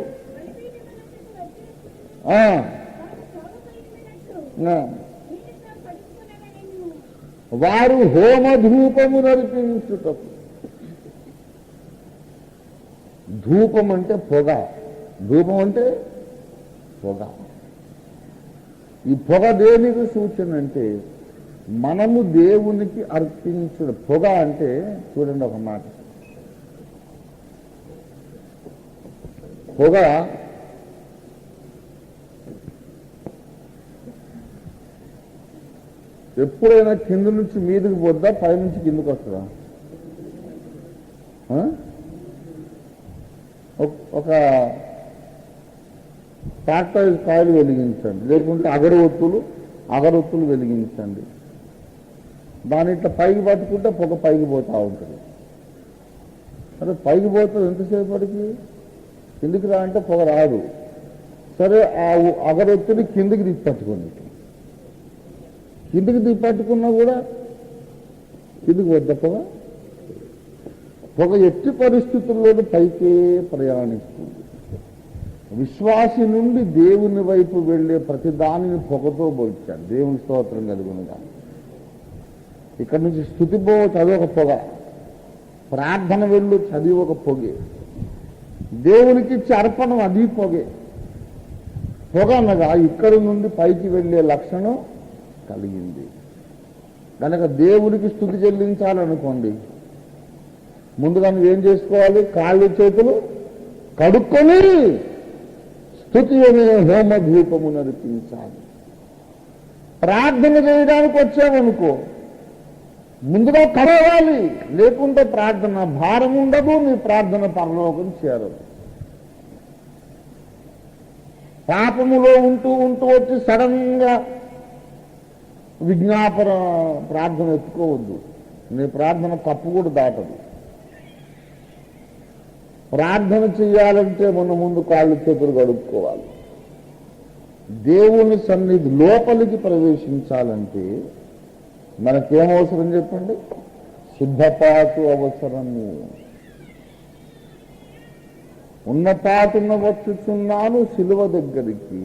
వారు హోమ ధూపము నర్పించుటకు. ధూపం అంటే పొగ. ధూపం అంటే పొగ. ఈ పొగ దేనికి సూచన అంటే మనము దేవునికి అర్పించడం. పొగ అంటే చూడండి ఒక మాట. పొగ ఎప్పుడైనా కింద నుంచి మీదకి పోద్దా, పైనుంచి కిందకు వస్తుందా? ఒక ట్రాక్టర్ కాయలు వెలిగించండి, లేకుంటే అగరొత్తులు వెలిగించండి. దాని ఇట్లా పైకి పట్టుకుంటే పొగ పైకి పోతూ ఉంటుంది. సరే పైకి పోతుంది ఎంతసేపటికి, కిందికి రా అంటే పొగ రాదు. సరే ఆ అగరొత్తుని కిందికి తిప్పట్టుకోండి. కిందికి తిప్పట్టుకున్నా కూడా కిందికి వద్ద పొగ ఎట్టి పరిస్థితుల్లోనూ పైకే ప్రయాణిస్తుంది. విశ్వాసి నుండి దేవుని వైపు వెళ్లే ప్రతి దానిని పొగతో పోల్చాడు. దేవుని స్తోత్రం కలుగునుగా. ఇక్కడ నుంచి స్తుతి పోవచ్చు, అదొక పొగ. ప్రార్థన వెళ్ళు, చదివి ఒక పొగే. దేవునికి ఇచ్చే అర్పణం అది పొగే. పొగ అనగా ఇక్కడి నుండి పైకి వెళ్లే లక్షణం కలిగింది. కనుక దేవునికి స్తుతి చెల్లించాలనుకోండి, ముందుగా నువ్వేం చేసుకోవాలి? కాళ్ళు చేతులు కడుక్కొని స్తుతి అనే హోమ ధూపము నడిపించాలి. ప్రార్థన చేయడానికి వచ్చావనుకో, ముందుగా కడవాలి. లేకుంటే ప్రార్థన భారం ఉండదు, నీ ప్రార్థన పరలోకం చేరదు. పాపములో ఉంటూ వచ్చి సడన్ గా విజ్ఞాపన ప్రార్థన ఎత్తుకోవద్దు. నీ ప్రార్థన కప్పు కూడా దాటదు. ప్రార్థన చేయాలంటే మన ముందు కాళ్ళు చేతులు కడుక్కోవాలి. దేవుని సన్నిధి లోపలికి ప్రవేశించాలంటే మనకేం అవసరం చెప్పండి? సిద్ధపాటు అవసరము. ఉన్నపాటున వచ్చుచున్నాను సిలువ దగ్గరికి,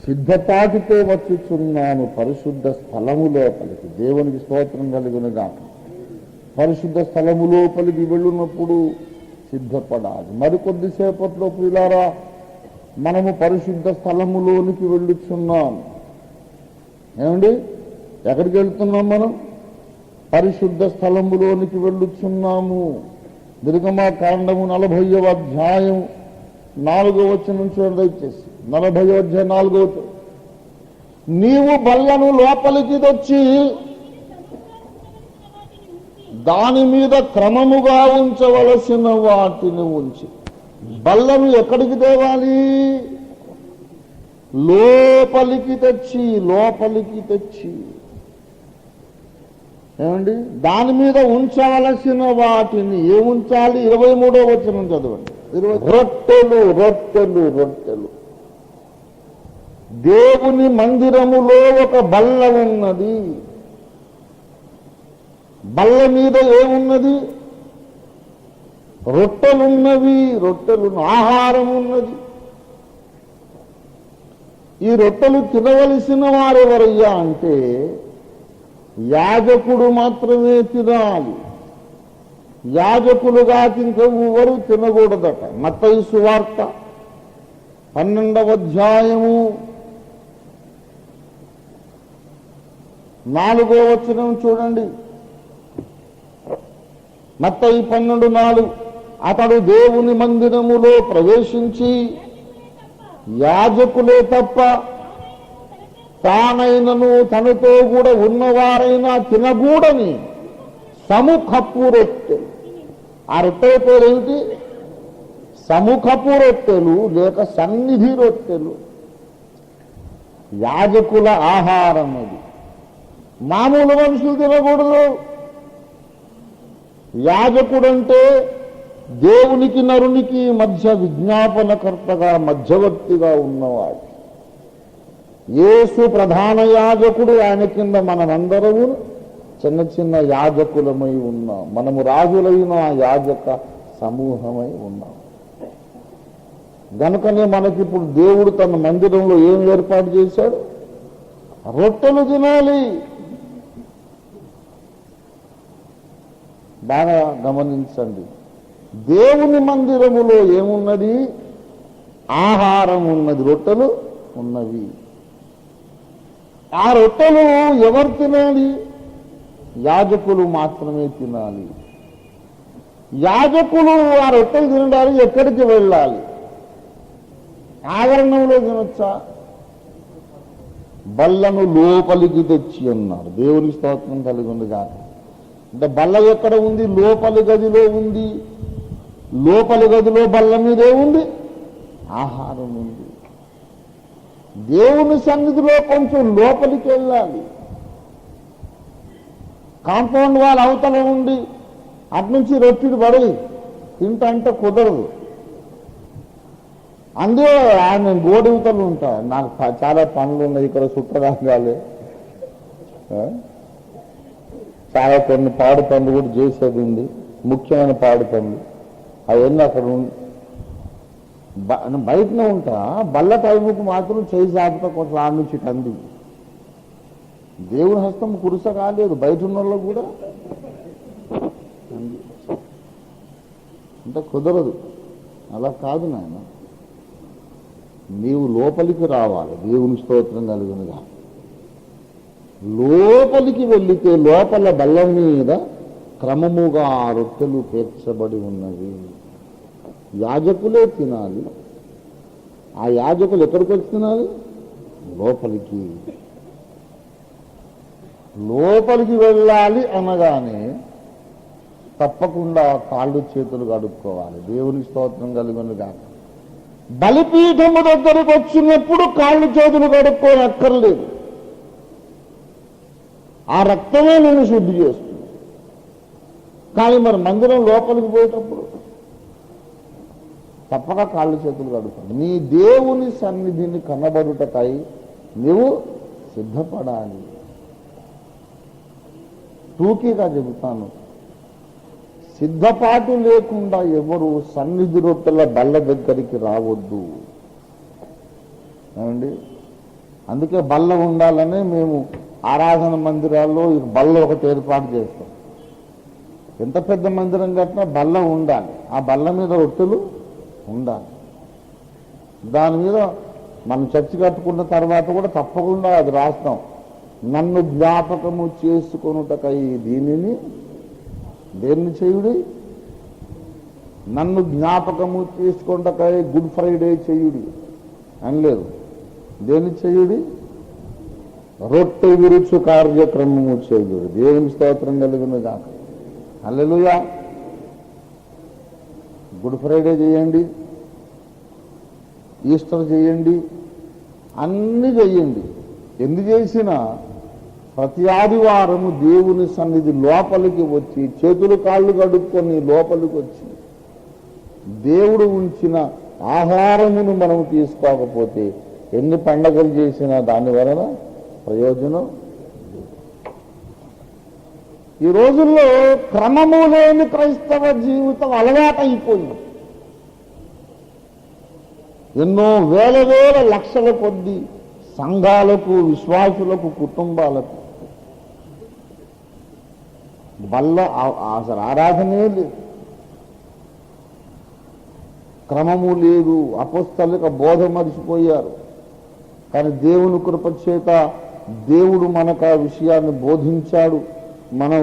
సిద్ధపాటుతో వచ్చుచున్నాను పరిశుద్ధ స్థలము లోపలికి. దేవునికి స్తోత్రం కలుగునుగా. పరిశుద్ధ స్థలము లోపలికి వెళ్ళినప్పుడు సిద్ధపడాలి. మరికొద్దిసేపట్లో ప్రియులారా మనము పరిశుద్ధ స్థలములోనికి వెళ్ళుచున్నాం. ఏమండి, ఎక్కడికి వెళ్తున్నాం? మనం పరిశుద్ధ స్థలములోనికి వెళ్ళుచున్నాము. నిర్గమకాండము 40వ అధ్యాయం 4వ వచనం చూడండి దయచేసి. 40వ అధ్యాయం 4వ వచనం. నీవు బల్లను లోపలికి తెచ్చి దాని మీద క్రమముగా ఉంచవలసిన వాటిని ఉంచి. బల్లను ఎక్కడికి తేవాలి? లోపలికి తెచ్చి ఏమండి, దాని మీద ఉంచవలసిన వాటిని ఏముంచాలి? 23వ వచనం చదవండి. రొట్టెలు. దేవుని మందిరములో ఒక బల్ల ఉన్నది. బల్ల మీద ఏమున్నది? రొట్టెలున్నవి. ఆహారం ఉన్నది. ఈ రొట్టెలు తినవలసిన వారెవరయ్యా అంటే యాజకుడు మాత్రమే తినాలి. యాజకులుగా ఇంకెవ్వరు తినకూడదట. మత్తయి సువార్త 12వ అధ్యాయము 4వ వచనం చూడండి. మత్తయి 12:4. అతడు దేవుని మందిరములో ప్రవేశించి యాజకులే తప్ప తానైనను తనతో కూడా ఉన్నవారైనా తినకూడని సముఖపు రొట్టెలు. ఆ రొట్టెల పేరేమిటి? సముఖపు రొట్టెలు లేక సన్నిధి రొట్టెలు. యాజకుల ఆహారం అది. మామూలు మనుషులు తినకూడదు. యాజకుడంటే దేవునికి నరునికి మధ్య విజ్ఞాపనకర్తగా మధ్యవర్తిగా ఉన్నవాడు. యేసు ప్రధాన యాజకుడు. ఆయన కింద మనమందరము చిన్న చిన్న యాజకులమై ఉన్నాం. మనము రాజులైన యాజక సమూహమై ఉన్నాం. గనుకనే మనకిప్పుడు దేవుడు తన మందిరంలో ఏం ఏర్పాటు చేశాడు? రొట్టెలు తినాలి. బాగా గమనించండి. దేవుని మందిరములో ఏమున్నది? ఆహారం ఉన్నది, రొట్టెలు ఉన్నవి. ఆ రొట్టెలు ఎవరు తినాలి? యాజకులు మాత్రమే తినాలి. యాజకులు ఆ రొట్టెలు తినడానికి ఎక్కడికి వెళ్ళాలి? ఆవరణంలో తినొచ్చా? బల్లను లోపలికి తెచ్చి అన్నారు. దేవుని స్తోత్రం కలిగి ఉంది కాక. అంటే బల్ల ఎక్కడ ఉంది? లోపలి గదిలో ఉంది. లోపలి గదిలో బల్ల మీదే ఉంది, ఆహారం ఉంది. దేవుని సన్నిధిలో కొంచెం లోపలికి వెళ్ళాలి. కాంపౌండ్ వాళ్ళ అవతల ఉండి అట్నుంచి రొట్టెలు పడి తింటంటే కుదరదు. అందుకే ఆయన గోడవతలు ఉంటాయి. నాకు చాలా పనులు ఉన్నాయి ఇక్కడ చుట్టరాగాలి. చాలా కొన్ని పాడు పనులు కూడా చేసేది ఉంది. ముఖ్యమైన పాడు పనులు అవన్నీ అక్కడ బయటనే ఉంటా. బల్ల టైముకు మాత్రం చేయి సాపుతా కొంచెం ఆ నుంచి కంది. దేవుని హస్తం కురుస కాలేదు. బయట ఉన్న వాళ్ళకు కూడా అంటే కుదరదు. అలా కాదు నాయన, నీవు లోపలికి రావాలి. దేవుని స్తోత్రం కలిగినగా లోపలికి వెళ్లితే లోపల బల్ల మీద క్రమముగా రొట్టెలు పేర్చబడి ఉన్నవి. యాజకులే తినాలి. ఆ యాజకులు ఎక్కడికి వచ్చి తినాలి? లోపలికి. లోపలికి వెళ్ళాలి అనగానే తప్పకుండా కాళ్ళు చేతులు కడుక్కోవాలి. దేవుని స్తోత్రం కలిగినగా. బలిపీఠము దగ్గరకు వచ్చినప్పుడు కాళ్ళు చేతులు కడుక్కోని అక్కర్లేదు. ఆ రక్తమే నేను శుద్ధి చేస్తుంది. కానీ మరి మందిరం లోపలికి పోయేటప్పుడు తప్పక కాళ్ళు చేతులు కడుక్కోండి. నీ దేవుని సన్నిధిని కనబడుటకై నీవు సిద్ధపడాలి. టూకీగా చెబుతాను, సిద్ధపాటు లేకుండా ఎవరు సన్నిధి రొట్టెల బల్ల దగ్గరికి రావద్దు. ఏమండి, అందుకే బల్ల ఉండాలనే మేము ఆరాధన మందిరాల్లో బల్ల ఒకటి ఏర్పాటు చేస్తాం. ఎంత పెద్ద మందిరం కట్టినా బల్ల ఉండాలి, ఆ బల్ల మీద రొట్టెలు ఉండాలి. దాని మీద మనం చర్చి కట్టుకున్న తర్వాత కూడా తప్పకుండా అది రాస్తాం, నన్ను జ్ఞాపకము చేసుకొనుటకై దీనిని దేన్ని చేయుడి, నన్ను జ్ఞాపకము చేసుకొనుటకై గుడ్ ఫ్రైడే చేయుడి అని లేదు, దేన్ని చేయుడి, రొట్టె విరుచు కార్యక్రమము చేయుడి. దేవుని స్తోత్రం కలిగిన కాక. హల్లెలూయా. గుడ్ ఫ్రైడే చేయండి, ఈస్టర్ చేయండి, అన్నీ చేయండి. ఎందుకు చేసినా ప్రతి ఆదివారము దేవుని సన్నిధి లోపలికి వచ్చి చేతులు కాళ్ళు కడుక్కొని లోపలికి వచ్చి దేవుడు ఉంచిన ఆహారమును మనం తీసుకోకపోతే ఎన్ని పండగలు చేసినా దాని వలన ప్రయోజనం. ఈ రోజుల్లో క్రమము లేని క్రైస్తవ జీవితం అలవాటైపోయింది. ఎన్నో వేల వేల లక్షల కొద్ది సంఘాలకు, విశ్వాసులకు, కుటుంబాలకు బల్ల అసలు ఆరాధనే లేదు, క్రమము లేదు, అపొస్తలిక బోధ మరిచిపోయారు. కానీ దేవుని కృప చేత దేవుడు మనకు ఆ విషయాన్ని బోధించాడు, మనం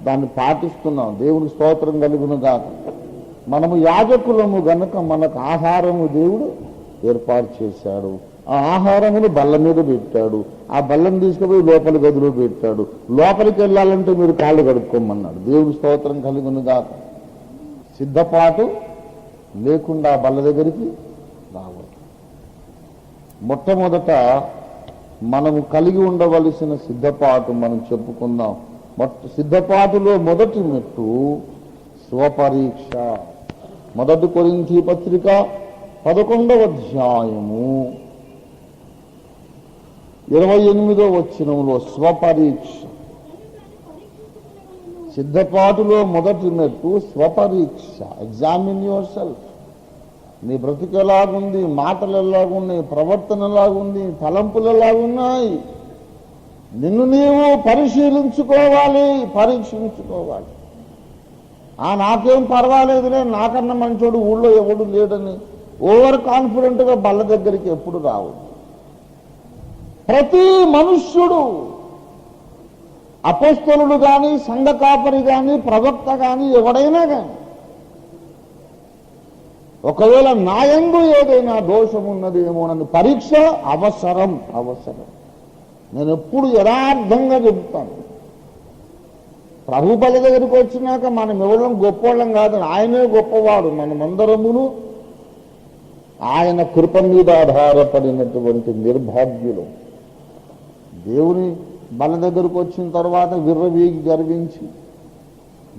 దాన్ని పాటిస్తున్నాం. దేవునికి స్తోత్రం కలుగును గాక. మనము యాజకులము గనుక మనకు ఆహారము దేవుడు ఏర్పాటు చేశాడు. ఆ ఆహారమును బల్ల మీద పెట్టాడు, ఆ బల్లను తీసుకుపోయి లోపలి గదిలో పెట్టాడు. లోపలికి వెళ్ళాలంటే మీరు కాళ్ళు కడుక్కోమన్నాడు. దేవుని స్తోత్రం కలుగును గాక. సిద్ధపాటు లేకుండా బల్ల దగ్గరికి రావద్దు. మొట్టమొదట మనము కలిగి ఉండవలసిన సిద్ధపాటు మనం చెప్పుకుందాం. సిద్ధపాటులో మొదటి మెట్టు స్వపరీక్ష. 1 కొరింథీ పత్రిక 11వ అధ్యాయము 28వ వచనంలో స్వపరీక్ష. సిద్ధపాటులో మొదటి మెట్టు స్వపరీక్ష. Examine your self. నీ బ్రతుకు ఎలాగుంది, మాటలు ఎలాగున్నాయి, ప్రవర్తన ఎలాగుంది, తలంపులు ఎలాగున్నాయి, నిన్ను నీవు పరిశీలించుకోవాలి, పరీక్షించుకోవాలి. నాకేం పర్వాలేదులే, నాకన్నా మంచోడు ఊళ్ళో ఎవడు లేడని ఓవర్ కాన్ఫిడెంట్గా బల్ల దగ్గరికి ఎప్పుడు రావద్దు. ప్రతి మనుష్యుడు, అపోస్తలుడు కానీ, సంఘ కాపరి కానీ, ప్రవక్త కానీ, ఎవడైనా కానీ ఒకవేళ నాయందు ఏదైనా దోషం ఉన్నదేమోనని పరీక్ష అవసరం. నేను ఎప్పుడు యథార్థంగా చెబుతాను. ప్రభు బల్ల దగ్గరికి వచ్చినాక మనం ఎవరం గొప్పవాళ్ళం కాదు, ఆయనే గొప్పవాడు. మనమందరమును ఆయన కృప మీద ఆధారపడినటువంటి నిర్భాగ్యులు. దేవుని బల్ల దగ్గరకు వచ్చిన తర్వాత విర్రవీగి గర్వించి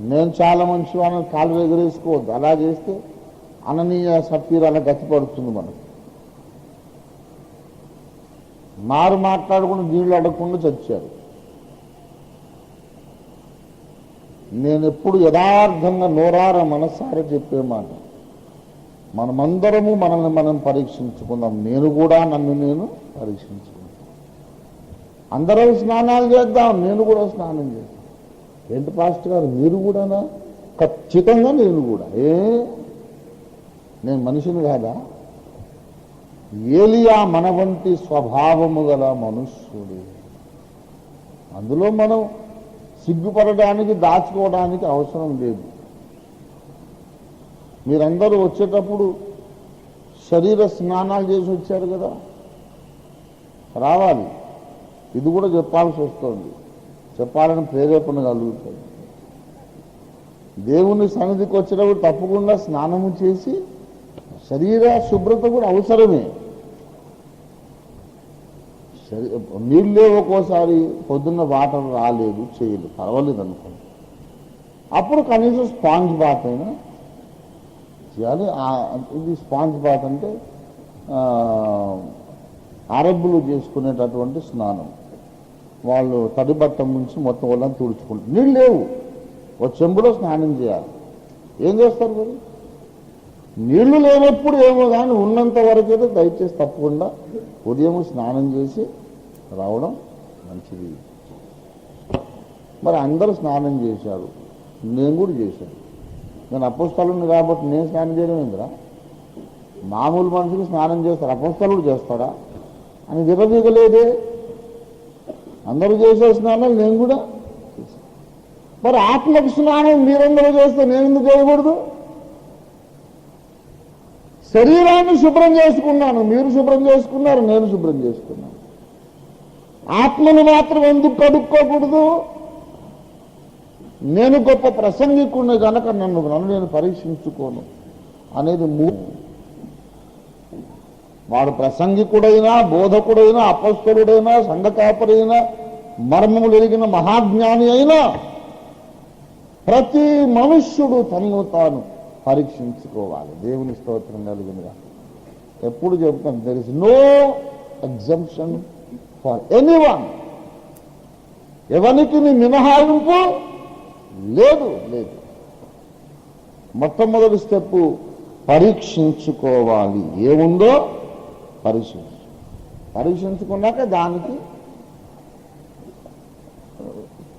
నేను చాలా మంచి వాళ్ళని కాలు ఎగరేసుకోవద్దు. అలా చేస్తే అననీయ సఫీరాల గతిపడుతుంది. మనకు మారు మాట్లాడకుండా నీళ్లు అడగకుండా చచ్చారు. నేను ఎప్పుడు యథార్థంగా నోరార మనసారా చెప్పే మాట, మనమందరము మనల్ని మనం పరీక్షించుకుందాం. నేను కూడా నన్ను నేను పరీక్షించుకుందాం. అందరూ స్నానాలు చేద్దాం, నేను కూడా స్నానం చేద్దాం. ఏంటి పాస్టర్ గారు మీరు కూడానా? ఖచ్చితంగా నేను కూడా. నేను మనిషిని కాదా? ఏలియా మన వంటి స్వభావము గల మనుష్యుడు. అందులో మనం సిగ్గుపడడానికి, దాచుకోవడానికి అవసరం లేదు. మీరందరూ వచ్చేటప్పుడు శరీర స్నానాలు చేసి వచ్చారు కదా, రావాలి. ఇది కూడా చెప్పాల్సి వస్తుంది, చెప్పాలని ప్రేరేపణ కలుగుతుంది. దేవుని సన్నిధికి వచ్చినప్పుడు తప్పకుండా స్నానము చేసి శరీర శుభ్రత కూడా అవసరమే. నీళ్ళే ఒక్కోసారి పొద్దున్న వాటర్ రాలేదు, చేయలేదు, పర్వాలేదు అనుకోండి, అప్పుడు కనీసం స్పాంజ్ బాత్ అయినా చేయాలి. ఇది స్పాంజ్ బాత్ అంటే అరబ్బులు చేసుకునేటటువంటి స్నానం. వాళ్ళు తడి బట్ట నుంచి మొత్తం వాళ్ళని తుడుచుకుంటారు. నీళ్ళు లేవు, ఒక చెంబులో స్నానం చేయాలి. ఏం చేస్తారు మరి? నీళ్లు లేనప్పుడు ఏమో కానీ ఉన్నంత వరకు అయితే దయచేసి తప్పకుండా ఉదయం స్నానం చేసి రావడం మంచిది. మరి అందరూ స్నానం చేశారు, నేను కూడా చేశాను. నేను అపోస్తలుని కాబట్టి నేను స్నానం చేయడం ఏందిరా, మామూలు మనుషులు స్నానం చేస్తారు, అపోస్తలుడు చేస్తాడా అని విరవీగలేదే. అందరూ చేసే స్నానాలు నేను కూడా చేశాను. మరి ఆత్మకు స్నానం మీరందరూ చేస్తే నేను ఎందుకు చేయకూడదు? శరీరాన్ని శుభ్రం చేసుకున్నాను, మీరు శుభ్రం చేసుకున్నారు, నేను శుభ్రం చేసుకున్నాను. ఆత్మను మాత్రం ఎందుకు కడుక్కోకూడదు? నేను గొప్ప ప్రసంగికుడిని కనుక నన్ను నేను పరీక్షించుకోను అనేది వాడు ప్రసంగికుడైనా, బోధకుడైనా, అపస్తులుడైనా, సంఘకాపరైనా, మర్మములు ఎరిగిన మహాజ్ఞాని అయినా ప్రతి మనుష్యుడు తన్ను తాను పరీక్షించుకోవాలి. దేవుని స్తోత్రం కలిగినగా ఎప్పుడు చెబుతాను, there is no exemption for anyone. ఎవరికి మినహాయింపు లేదు. మొట్టమొదటి స్టెప్ పరీక్షించుకోవాలి. ఏముందో పరీక్షించుకున్నాక దానికి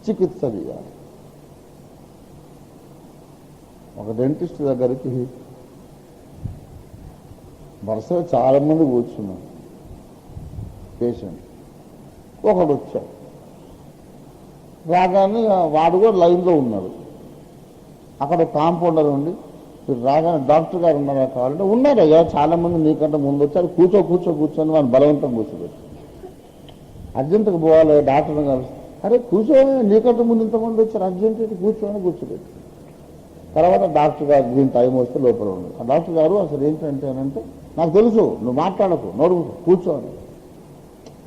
చికిత్స చేయాలి. ఒక డెంటిస్ట్ దగ్గరికి వరుసగా చాలా మంది కూర్చున్నారు. పేషెంట్ ఒకడు వచ్చాడు. రాగానే వాడు కూడా లైన్లో ఉన్నాడు. అక్కడ కాంపౌండర్ ఉండి మీరు రాగానే డాక్టర్ గారు ఉన్నారా కావాలంటే ఉన్నారయ్యా, చాలా మంది నీకంటే ముందు వచ్చారు, కూర్చొని వాళ్ళు బలవంతం కూర్చోబెట్టి అర్జెంటుగా పోవాలి డాక్టర్ని కలిసి. అరే కూర్చోని, నీకంటే ముందు ఇంతమంది వచ్చారు, అర్జెంట్ కూర్చోబెట్టి. తర్వాత డాక్టర్ గారు దీని టైం వస్తే లోపల ఉంది. ఆ డాక్టర్ గారు అసలు ఏంటంటే నాకు తెలుసు, నువ్వు మాట్లాడకు, నోరు కూర్చోని.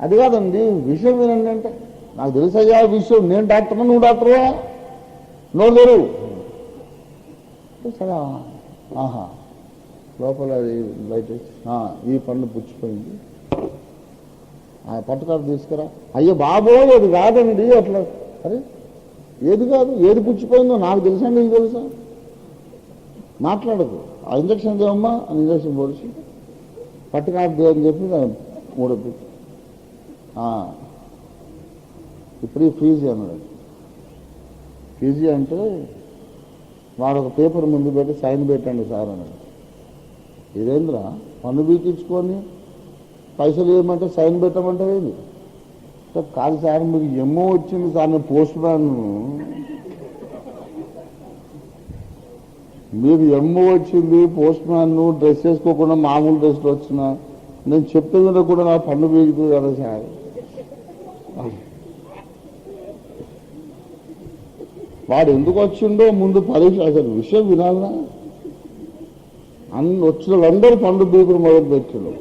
అది కాదండి విషయం ఏంటంటే, నాకు తెలుసయ్యా విషయం, నేను డాక్టర్నా నువ్వు డాక్టర్వా, నోరు తెరువు. సరే ఆహా లోపల బయట ఈ పన్ను పుచ్చిపోయింది, ఆ పట్టుకారు తీసుకురా. అయ్యో బాబోయ్ అది కాదండి అట్లా. అరే ఏది కాదు, ఏది పుచ్చిపోయిందో నాకు తెలుసా, నీకు తెలుసా, మాట్లాడకు. ఆ ఇంజక్షన్ దేవమ్మా అని ఇంజక్షన్ పొడిచి పట్టుకారు అని చెప్పి మూడో పిచ్చి ఇప్పుడు ఈ ఫీజు అన్నాడు. ఫీజు అంటే వాడు ఒక పేపర్ ముందు పెట్టి సైన్ పెట్టండి సార్ అన్నాడు. ఇదేంద్రా పన్ను బీకించుకొని పైసలు ఇవ్వమంటే సైన్ పెట్టమంటే ఏది కాదు సార్, మీకు ఎమ్మో వచ్చింది సార్, నేను పోస్ట్ మ్యాన్, మీరు ఎమ్మో వచ్చింది పోస్ట్ మ్యాన్, డ్రెస్ వేసుకోకుండా మామూలు డ్రెస్లో వచ్చినా నేను చెప్పేది కూడా నా పన్ను బీగుతుంది కదా సార్. వాడు ఎందుకు వచ్చిండో ముందు పరీక్ష, అసలు విషయం వినాలనా? వచ్చిన వాళ్ళందరూ పండు బీగులు మొదలు పెట్టాడు.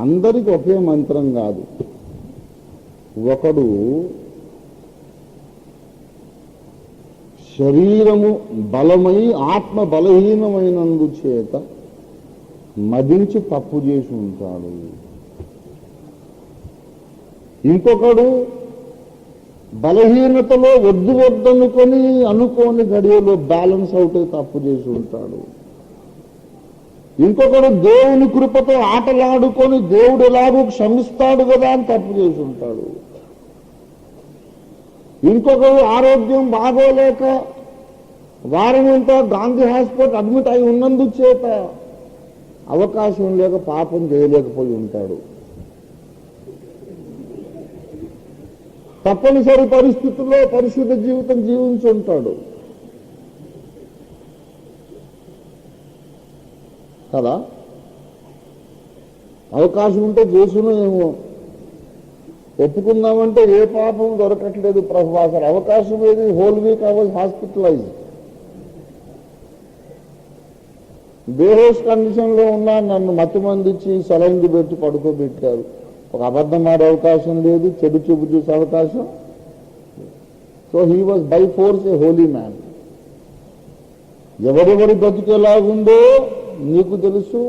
అందరికి ఒకే మంత్రం కాదు. ఒకడు శరీరము బలమై ఆత్మ బలహీనమైనందు చేత మదించి తప్పు చేసి ఉంటాడు. ఇంకొకడు బలహీనతలో వద్దనుకొని అనుకోని గడియలో బ్యాలెన్స్ అవుతే తప్పు చేసి ఉంటాడు. ఇంకొకడు దేవుని కృపతో ఆటలాడుకొని దేవుడు ఎలాగో క్షమిస్తాడు కదా అని తప్పు చేసి ఉంటాడు. ఇంకొకడు ఆరోగ్యం బాగోలేక వారమంతా గాంధీ హాస్పిటల్ అడ్మిట్ అయి ఉన్నందు చేత అవకాశం లేక పాపం చేయలేకపోయి ఉంటాడు. తప్పనిసరి పరిస్థితుల్లో పరిశుద్ధ జీవితం జీవించి ఉంటాడు కదా. అవకాశం ఉంటే చేసును ఏమో, ఒప్పుకుందామంటే ఏ పాపం దొరకట్లేదు ప్రభు. అసలు అవకాశం ఏది? Whole week I was hospitalise, బేహోస్ కండిషన్లో ఉన్నా, నన్ను మత్తు మందిచ్చి సలైన్లు పెట్టి పడుకోబెట్టారు. ఒక అబద్ధం ఆడే అవకాశం లేదు, చెడు చూపు చూసే అవకాశం. So he was by force A Holi man. ఎవరెవరి బతుకేలాగుందో నీకు తెలుసు,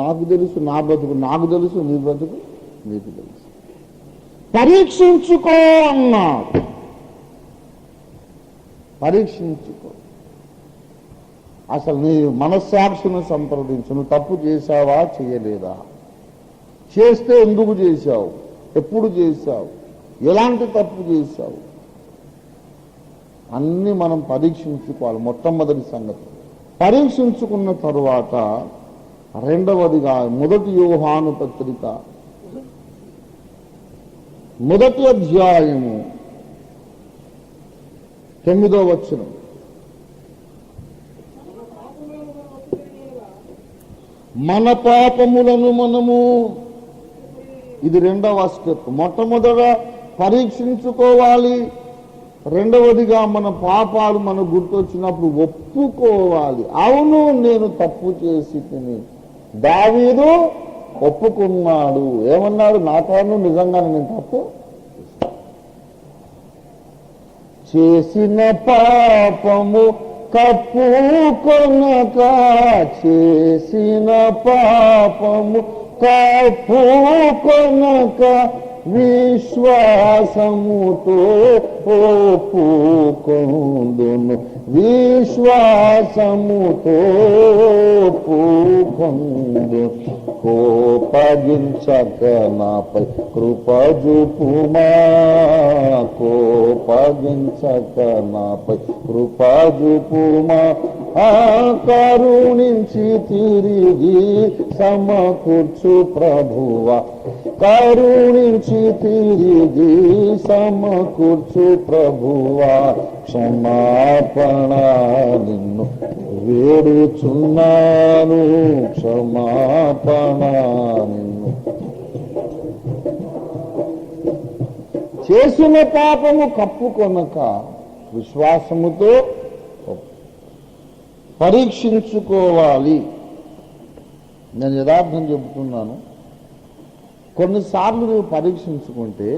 నాకు తెలుసు. నా బతుకు నాకు తెలుసు, నీ బతుకు నీకు తెలుసు. పరీక్షించుకో అన్నాడు. పరీక్షించుకో. అసలు నీ మనస్సాక్షిని సంప్రదించు. నువ్వు తప్పు చేశావా చేయలేదా? చేస్తే ఎందుకు చేశావు? ఎప్పుడు చేశావు, ఎలాంటి తప్పు చేశావు అన్నీ మనం పరీక్షించుకోవాలి. మొట్టమొదటి సంగతి పరీక్షించుకున్న తరువాత రెండవదిగా మొదటి యోహాను పత్రిక 1వ అధ్యాయము 9వ వచనం. మన పాపములను మనము, ఇది రెండవ స్టెప్. మొట్టమొదట పరీక్షించుకోవాలి, రెండవదిగా మన పాపాలు మనకు గుర్తొచ్చినప్పుడు ఒప్పుకోవాలి. అవును నేను తప్పు చేసి తిని. దావీదు ఒప్పుకున్నాడు. ఏమన్నాడు? నా తాను నిజంగానే నేను తప్పు చేసిన పాపము కప్పుకొనక, చేసిన పాపము కప్పుకొనక విశ్వాసముతో ఒప్పుకొందును, విశ్వాసముతో ఒప్పుకొందును. కోపగించక నాపై కృప చూపుమా, కోపగించక నాపై కృప చూపుమా, కరుణించి తిరిగి సమకూర్చు ప్రభువా, కరుణించి తిరిగి సమకూర్చు ప్రభువా, క్షమాపణ నిన్ను వేడుచున్నాను, క్షమాపణ నిన్ను. చేసిన పాపము కప్పుకొనక విశ్వాసముతో పరీక్షించుకోవాలి. నేను యథార్థం చెబుతున్నాను, కొన్నిసార్లు నువ్వు పరీక్షించుకుంటే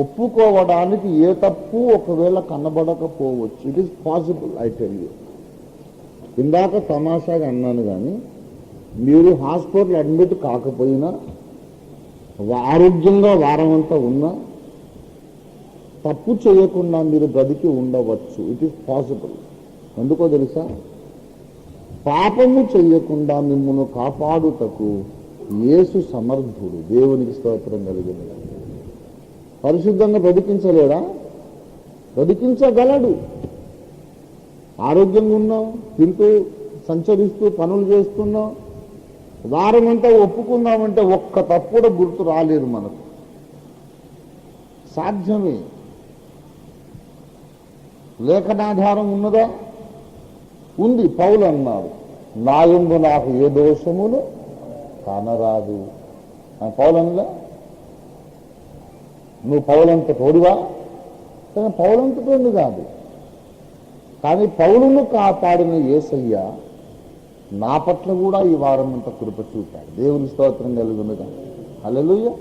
ఒప్పుకోవడానికి ఏ తప్పు ఒకవేళ కనబడకపోవచ్చు. It is possible, I tell you. ఇందాక తమాషాగా అన్నాను, కానీ మీరు హాస్పిటల్ అడ్మిట్ కాకపోయినా, ఆరోగ్యంగా వారమంతా ఉన్నా, తప్పు చేయకుండా మీరు బ్రతికి ఉండవచ్చు. It is possible. ఎందుకో తెలుసా? పాపము చెయ్యకుండా మిమ్మల్ని కాపాడుటకు యేసు సమర్థుడు. దేవునికి స్తోత్రం కలిగిన. పరిశుద్ధంగా బ్రతికించలేడా? బ్రతికించగలడు. ఆరోగ్యంగా ఉన్నాం, తింటూ సంచరిస్తూ పనులు చేస్తున్నాం, వారమంతా ఒప్పుకుందామంటే ఒక్క తప్పు కూడా గుర్తు రాలేదు మనకు. సాధ్యమే. లేఖనాధారం ఉన్నదా? ఉంది. పౌలు అన్నాడు, నా యందు నాకు ఏ దోషములు కానరాదు. పౌలంగా నువ్వు పౌలంత తోడివా? పౌలంత తోడు కాదు, కానీ పౌలును కాపాడిన యేసయ్య నా పట్ల కూడా ఈ వారం అంతా కృప చూపాడు. దేవుని స్తోత్రం కలుగునుగా. హల్లెలూయా.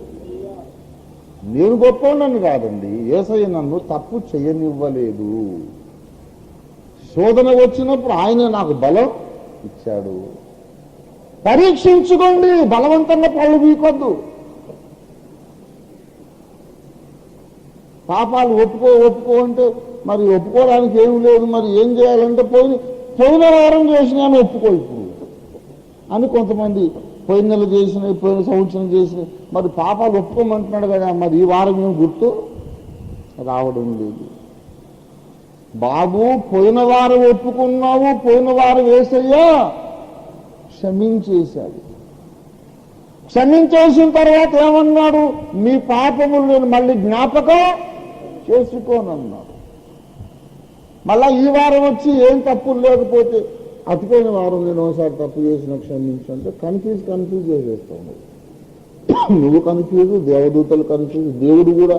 నేను గొప్పవాడిని కాదండి, యేసయ్య నన్ను తప్పు చేయనివ్వలేదు. శోధన వచ్చినప్పుడు ఆయనే నాకు బలం ఇచ్చాడు. పరీక్షించుకోండి, బలవంతంగా పళ్ళు వీకొద్దు. పాపాలు ఒప్పుకో అంటే మరి ఒప్పుకోవడానికి ఏమి లేదు, మరి ఏం చేయాలంటే పోయిన వారం చేసినాను ఒప్పుకో ఇప్పుడు అని కొంతమంది పోయిన నెల చేసినాయి, పోయిన సంవత్సరం చేసినాయి, మరి పాపాలు ఒప్పుకోమంటున్నాడు కదా, మరి ఈ వారం ఏం గుర్తు రావడం లేదు. బాబు, పోయిన వారం ఒప్పుకున్నావు, పోయిన వారం యేసయ్యా క్షమించేశాడు. క్షమించేసిన తర్వాత ఏమన్నాడు? మీ పాపములు నేను మళ్ళీ జ్ఞాపకం చేసుకోనన్నాడు. మళ్ళా ఈ వారం వచ్చి ఏం తప్పులు లేకపోతే, అతిపోయిన వారం నేను ఒకసారి తప్పు చేసిన క్షమించంటే కన్ఫ్యూజ్ చేసేస్తావు. నువ్వు కన్ఫ్యూజ్, దేవదూతలు కన్ఫ్యూజ్, దేవుడు కూడా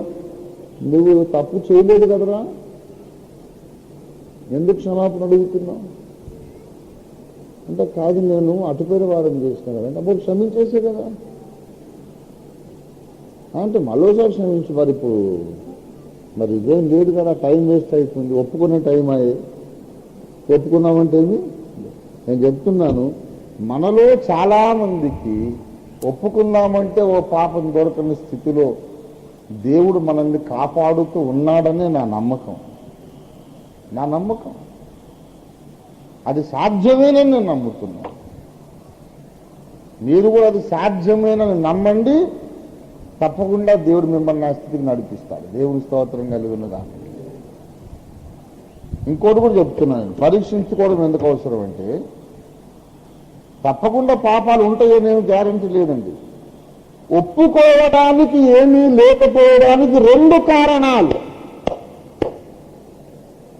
నువ్వు తప్పు చేయలేదు కదరా, ఎందుకు క్షమాపణ అడుగుతున్నావు అంటే, కాదు నేను అటుపోయిన వారం చేసిన కదంటే, అప్పుడు క్షమించేసే కదా అంటే మరోసారి క్షమించు. మరి ఇప్పుడు మరి ఇదేం లేదు కదా, టైం వేస్ట్ అవుతుంది. ఒప్పుకునే టైం అయ్యే ఒప్పుకున్నామంటే నేను చెప్తున్నాను, మనలో చాలా మందికి ఒప్పుకున్నామంటే ఓ పాపం దొరకని స్థితిలో దేవుడు మనల్ని కాపాడుతూ ఉన్నాడనే నా నమ్మకం. అది సాధ్యమేనని నేను నమ్ముతున్నాను. మీరు కూడా అది సాధ్యమేనని నమ్మండి, తప్పకుండా దేవుడు మిమ్మల్ని ఆ స్థితికి నడిపిస్తాడు. దేవుని స్తోత్రం కలుగునుగా. ఇంకోటి కూడా చెప్తున్నాను, పరీక్షించుకోవడం ఎందుకు అవసరం అంటే, తప్పకుండా పాపాలు ఉంటాయనేమి గ్యారంటీ లేదండి. ఒప్పుకోవడానికి ఏమీ లేకపోవడానికి రెండు కారణాలు.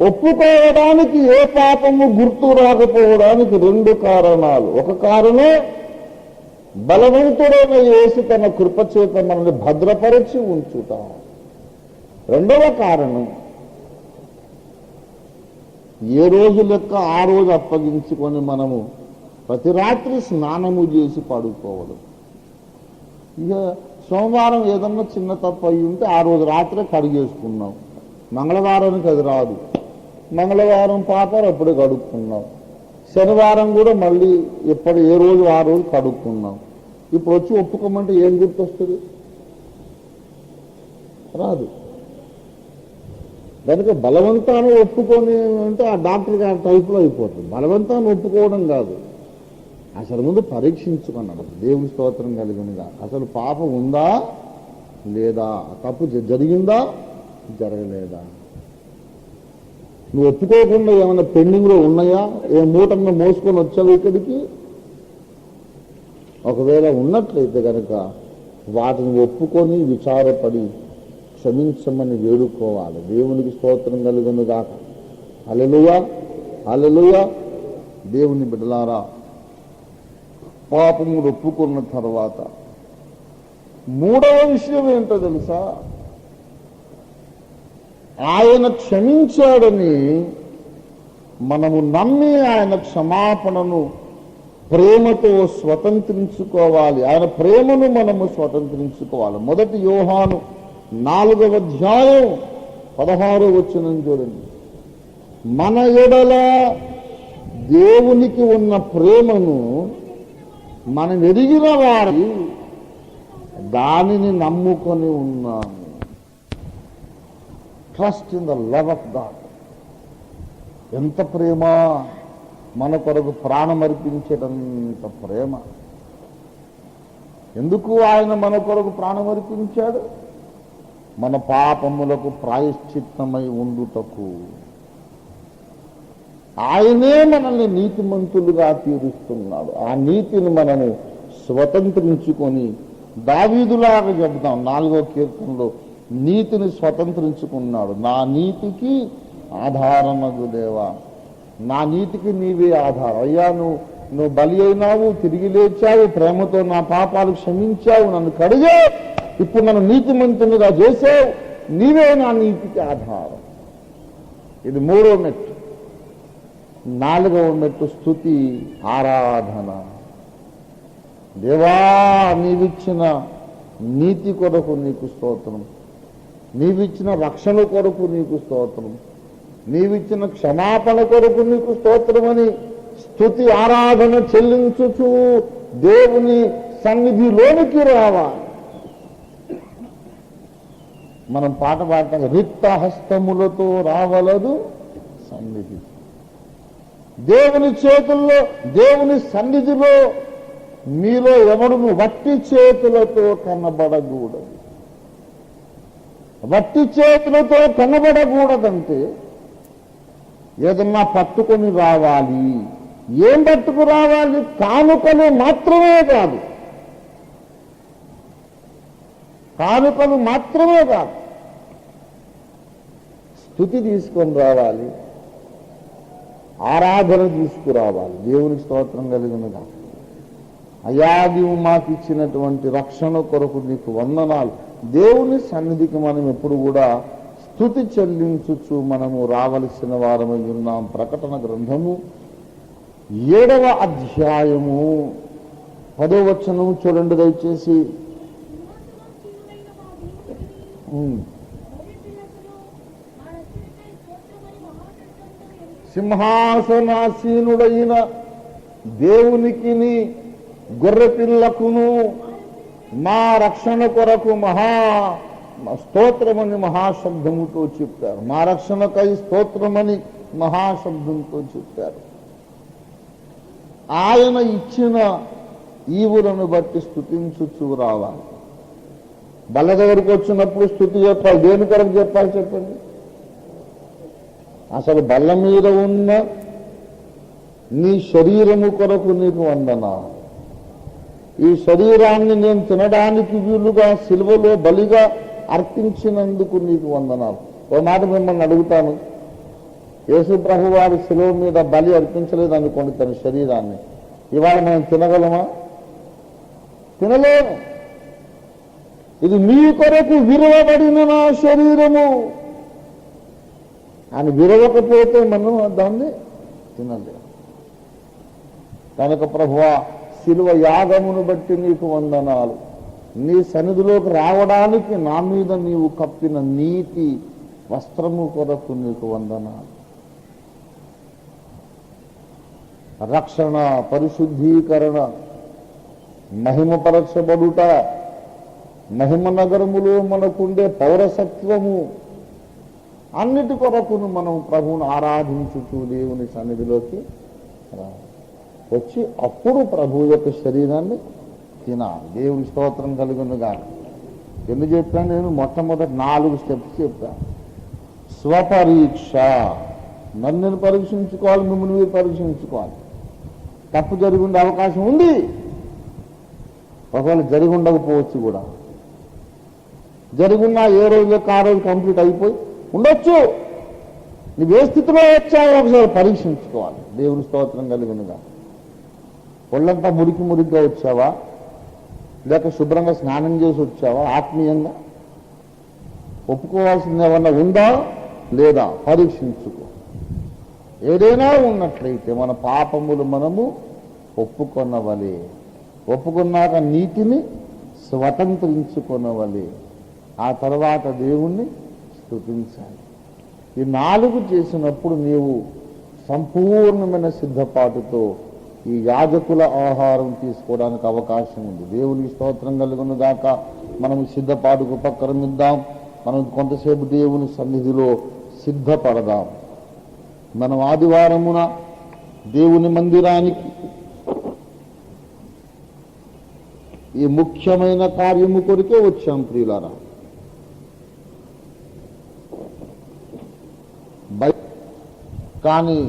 ఒప్పుకోవడానికి ఏ పాపము గుర్తు రాకపోవడానికి రెండు కారణాలు. ఒక కారణం, బలవంతుడైన యేసు తన కృపచేత మనల్ని భద్రపరిచి ఉంచుట. రెండవ కారణం, ఏ రోజు లెక్క ఆ రోజు అప్పగించుకొని మనము ప్రతి రాత్రి స్నానము చేసి పడుకోవడం. ఇక సోమవారం ఏదన్నా చిన్న తప్పు అయ్యి ఉంటే ఆ రోజు రాత్రే కడిగేసుకున్నాం, మంగళవారానికి అది రాదు. మంగళవారం పాపాలు అప్పుడే కడుక్కున్నాం, శనివారం కూడా మళ్ళీ ఎప్పుడు ఏ రోజు ఆ రోజు కడుక్కున్నాం. ఇప్పుడు వచ్చి ఒప్పుకోమంటే ఏం గుర్తొస్తుంది? రాదు. కనుక బలవంతాన్ని ఒప్పుకొని అంటే ఆ డాక్టర్ గారి టైపులో అయిపోతుంది. బలవంతాన్ని ఒప్పుకోవడం కాదు, అసలు ముందు పరీక్షించుకున్నాడు. దేవుని స్తోత్రం కలిగినగా. అసలు పాపం ఉందా లేదా, తప్పు జరిగిందా జరగలేదా, నువ్వు ఒప్పుకోకుండా ఏమైనా పెండింగ్లో ఉన్నాయా, ఏ మూటన్న మోసుకొని వచ్చావు ఇక్కడికి? ఒకవేళ ఉన్నట్లయితే కనుక వాటిని ఒప్పుకొని విచారపడి క్షమించమని వేడుకోవాలి. దేవునికి స్తోత్రం కలుగునుగాక. హల్లెలూయా, హల్లెలూయా. దేవుని బిడ్డలారా, పాపము ఒప్పుకున్న తర్వాత మూడవ విషయం ఏంటో తెలుసా? ఆయన క్షమించాడని మనము నమ్మి ఆయన క్షమాపణను ప్రేమతో స్వతంత్రించుకోవాలి. ఆయన ప్రేమను మనము స్వతంత్రించుకోవాలి. 1 యోహాను 4వ అధ్యాయం 16వ వచనం చూడండి. మన ఎడల దేవునికి ఉన్న ప్రేమను మనం ఎరిగిన వారి దానిని నమ్ముకొని ఉన్నాము. Trust in the love of God. ఎంత ప్రేమ! మన కొరకు ప్రాణమర్పించేటంత ప్రేమ. ఎందుకు ఆయన మన కొరకు ప్రాణమర్పించాడు? మన పాపములకు ప్రాయశ్చిత్తమై ఉండుటకు. ఆయనే మనల్ని నీతిమంతులుగా తీరుస్తున్నాడు. ఆ నీతిని మనము స్వతంత్రించుకొని, దావీదులాగా చెబుతాం 4వ కీర్తనలో, నీతిని స్వతంత్రించుకున్నాడు. నా నీతికి ఆధారమగు దేవా, నా నీతికి నీవే ఆధారం. అయ్యా, నువ్వు బలి అయినావు, తిరిగి లేచావు, ప్రేమతో నా పాపాలు క్షమించావు, నన్ను కడిగావు, ఇప్పుడు నన్ను నీతిమంతునిగా చేసావు, నీవే నా నీతికి ఆధారం. ఇది 3వ మెట్టు. 4వ మెట్టు స్తుతి, ఆరాధన. దేవా, నీవిచ్చిన నీతి కొరకు నీకు స్తోత్రం, నీవిచ్చిన రక్షణ కొరకు నీకు స్తోత్రం, నీవిచ్చిన క్షమాపణ కొరకు నీకు స్తోత్రమని స్తుతి ఆరాధన చెల్లించుచు దేవుని సన్నిధిలోనికి రావాలి. మనం పాట పాడతాం, రిక్త హస్తములతో రావలదు సన్నిధి. దేవుని చేతుల్లో, దేవుని సన్నిధిలో మీలో ఎవడును వట్టి చేతులతో కనబడకూడదు. వట్టి చేతులతో కనబడకూడదంటే ఏదన్నా పట్టుకొని రావాలి. ఏం పట్టుకు రావాలి? కానుకలు మాత్రమే కాదు, కానుకలు మాత్రమే కాదు, స్తుతి తీసుకొని రావాలి, ఆరాధన తీసుకురావాలి. దేవునికి స్తోత్రం కలిగినగా. అయ్యా, నీవు మాకు ఇచ్చినటువంటి రక్షణ కొరకు నీకు వందనాలు. దేవుని సన్నిధికి మనం ఎప్పుడు కూడా స్తుతి చెల్లించుచు మనము రావలసిన వారమై ఉన్నాం. ప్రకటన గ్రంథము 7వ అధ్యాయము 10వ వచనం చూడండి దయచేసి. సింహాసనాసీనుడైన దేవునికి గొర్రెపిల్లకును మా రక్షణ కొరకు స్తోత్రమని మహాశబ్దముతో చెప్పారు. మా రక్షణకై స్తోత్రమని మహాశబ్దంతో చెప్పారు. ఆయన ఇచ్చిన ఈవులను బట్టి స్తుతించుచూ రావాలి. బల్ల దగ్గరకు వచ్చినప్పుడు స్తుతి చెప్పాలి. దేని కొరకు చెప్పాలి చెప్పండి? అసలు బల్ల మీద ఉన్న నీ శరీరము కొరకు నీకు వందనా. ఈ శరీరాన్ని నేను తినడానికి వీలుగా సిలువలో బలిగా అర్పించినందుకు నీకు వందనాలు. ఓ మాట మిమ్మల్ని అడుగుతాను, యేసు ప్రభు వారి సిలువ మీద బలి అర్పించలేదు అనుకోండి తన శరీరాన్ని, ఇవాళ మనం తినగలమా? తినలేము. ఇది మీ కొరకు విరవబడిన నా శరీరము అని విరవకపోతే మనం దాన్ని తినలేము. కనుక ప్రభువా, శిలువ యాగమును బట్టి నీకు వందనాలు. నీ సన్నిధిలోకి రావడానికి నా మీద నీవు కప్పిన నీతి వస్త్రము కొరకు నీకు వందనాలు. రక్షణ, పరిశుద్ధీకరణ, మహిమపరచబడుట, మహిమ నగరములో మనకుండే పౌరసత్వము, అన్నిటి కొరకును మనం ప్రభువును ఆరాధించుచు దేవుని సన్నిధిలోకి వచ్చి అప్పుడు ప్రభు యొక్క శరీరాన్ని తినాలి. దేవుని స్తోత్రం కలుగునుగా. ఎందుకు చెప్పాను నేను? మొట్టమొదటి 4 స్టెప్స్ చెప్పాను. స్వపరీక్ష, నన్ను నేను పరీక్షించుకోవాలి, మిమ్మల్ని మీరు పరీక్షించుకోవాలి. తప్పు జరిగి ఉండే అవకాశం ఉంది, ఒకవేళ జరిగి ఉండకపోవచ్చు కూడా. జరిగినా ఏ రోజులకు ఆ రోజు కంప్లీట్ అయిపోయి ఉండొచ్చు. నువ్వు ఏ స్థితిలో వచ్చావో ఒకసారి పరీక్షించుకోవాలి. దేవుని స్తోత్రం కలిగినగా. ఒళ్ళంతా మురికి మురికిగా వచ్చావా, లేక శుభ్రంగా స్నానం చేసి వచ్చావా? ఆత్మీయంగా ఒప్పుకోవాల్సింది ఏమన్నా ఉందా లేదా పరీక్షించుకో. ఏదైనా ఉన్నట్లయితే మన పాపములు మనము ఒప్పుకొనవలే. ఒప్పుకున్నాక నీతిని స్వతంత్రించుకొనవలే. ఆ తర్వాత దేవుణ్ణి స్తుతించాలి. ఈ 4 చేసినప్పుడు నీవు సంపూర్ణమైన సిద్ధపాటుతో ఈ యాజకుల ఆహారం తీసుకోవడానికి అవకాశం ఉంది. దేవునికి స్తోత్రం కలుగును గాక. మనం సిద్ధపాటుకు ఉపక్రమిద్దాం. మనం కొంతసేపు దేవుని సన్నిధిలో సిద్ధపడదాం. మనం ఆదివారమున దేవుని మందిరానికి ఈ ముఖ్యమైన కార్యము కొరికే వచ్చాం ప్రియులారా. కానీ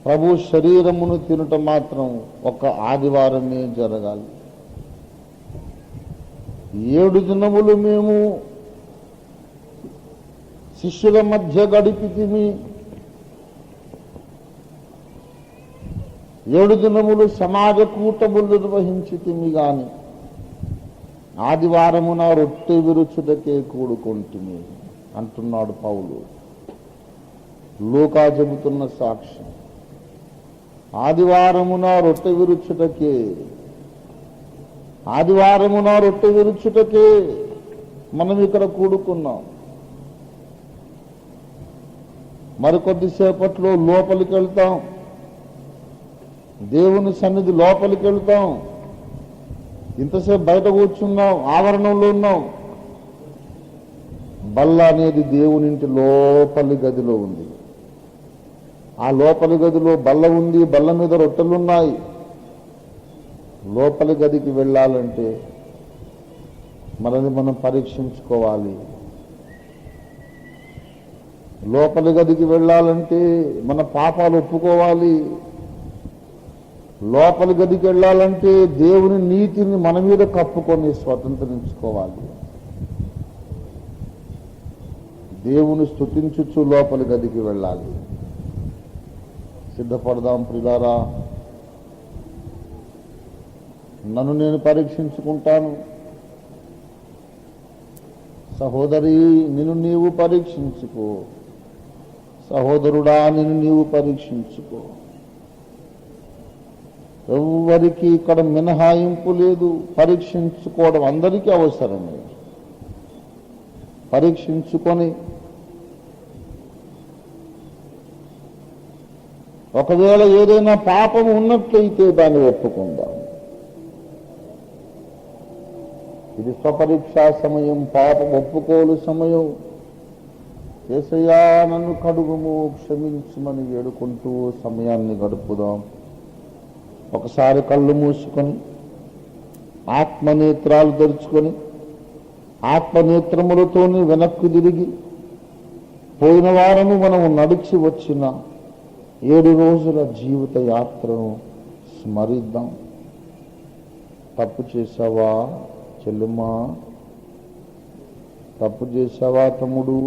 ప్రభు శరీరమును తినుట మాత్రం ఒక ఆదివారమే జరగాలి. 7 దినములు మేము శిష్యుల మధ్య గడిపితిమి. 7 దినములు సమాజ కూటములు నిర్వహించితిమి. గాని ఆదివారమున రొట్టె విరుచుటకే కూడుకుంటుమి అంటున్నాడు పౌలు. లూకా చెబుతున్న సాక్ష్యం. ఆదివారమున రొట్టె విరుచుటకే, ఆదివారమున రొట్టె విరుచుటకే మనం ఇక్కడ కూడుకున్నాం. మరికొద్దిసేపట్లో లోపలికి వెళ్తాం, దేవుని సన్నిధి లోపలికి వెళ్తాం. ఇంతసేపు బయట కూర్చున్నాం, ఆవరణంలో ఉన్నాం. బల్ల అనేది దేవునింటి లోపలి గదిలో ఉంది. ఆ లోపలి గదిలో బల్ల ఉంది, బల్ల మీద రొట్టెలున్నాయి. లోపలి గదికి వెళ్ళాలంటే మనల్ని మనం పరీక్షించుకోవాలి. లోపలి గదికి వెళ్ళాలంటే మన పాపాలు ఒప్పుకోవాలి. లోపలి గదికి వెళ్ళాలంటే దేవుని నీతిని మన మీద కప్పుకొని స్వతంత్రించుకోవాలి. దేవుని స్తుతించుచు లోపలి గదికి వెళ్ళాలి. సిద్ధపడదాం ప్రియులారా. నన్ను నేను పరీక్షించుకుంటాను. సహోదరి, నిన్ను నీవు పరీక్షించుకో. సహోదరుడా, నిన్ను నీవు పరీక్షించుకో. ఎవరికి ఇక్కడ మినహాయింపు లేదు. పరీక్షించుకోవడం అందరికీ అవసరమే. పరీక్షించుకొని ఒకవేళ ఏదైనా పాపం ఉన్నట్లయితే దాన్ని ఒప్పుకుందాం. ఇది స్వపరీక్షా సమయం, పాపం ఒప్పుకోలు సమయం. యేసయ్యా నన్ను కడుగుము, క్షమించమని వేడుకుంటూ సమయాన్ని గడుపుదాం. ఒకసారి కళ్ళు మూసుకొని ఆత్మనేత్రాలు తెరుచుకొని ఆత్మనేత్రములతోని వెనక్కు తిరిగి పోయిన వారము మనము నడిచి వచ్చిన 7 రోజుల జీవిత యాత్రను స్మరిద్దాం. తప్పు చేశావా చెల్లుమా? తప్పు చేశావా తమ్ముడు?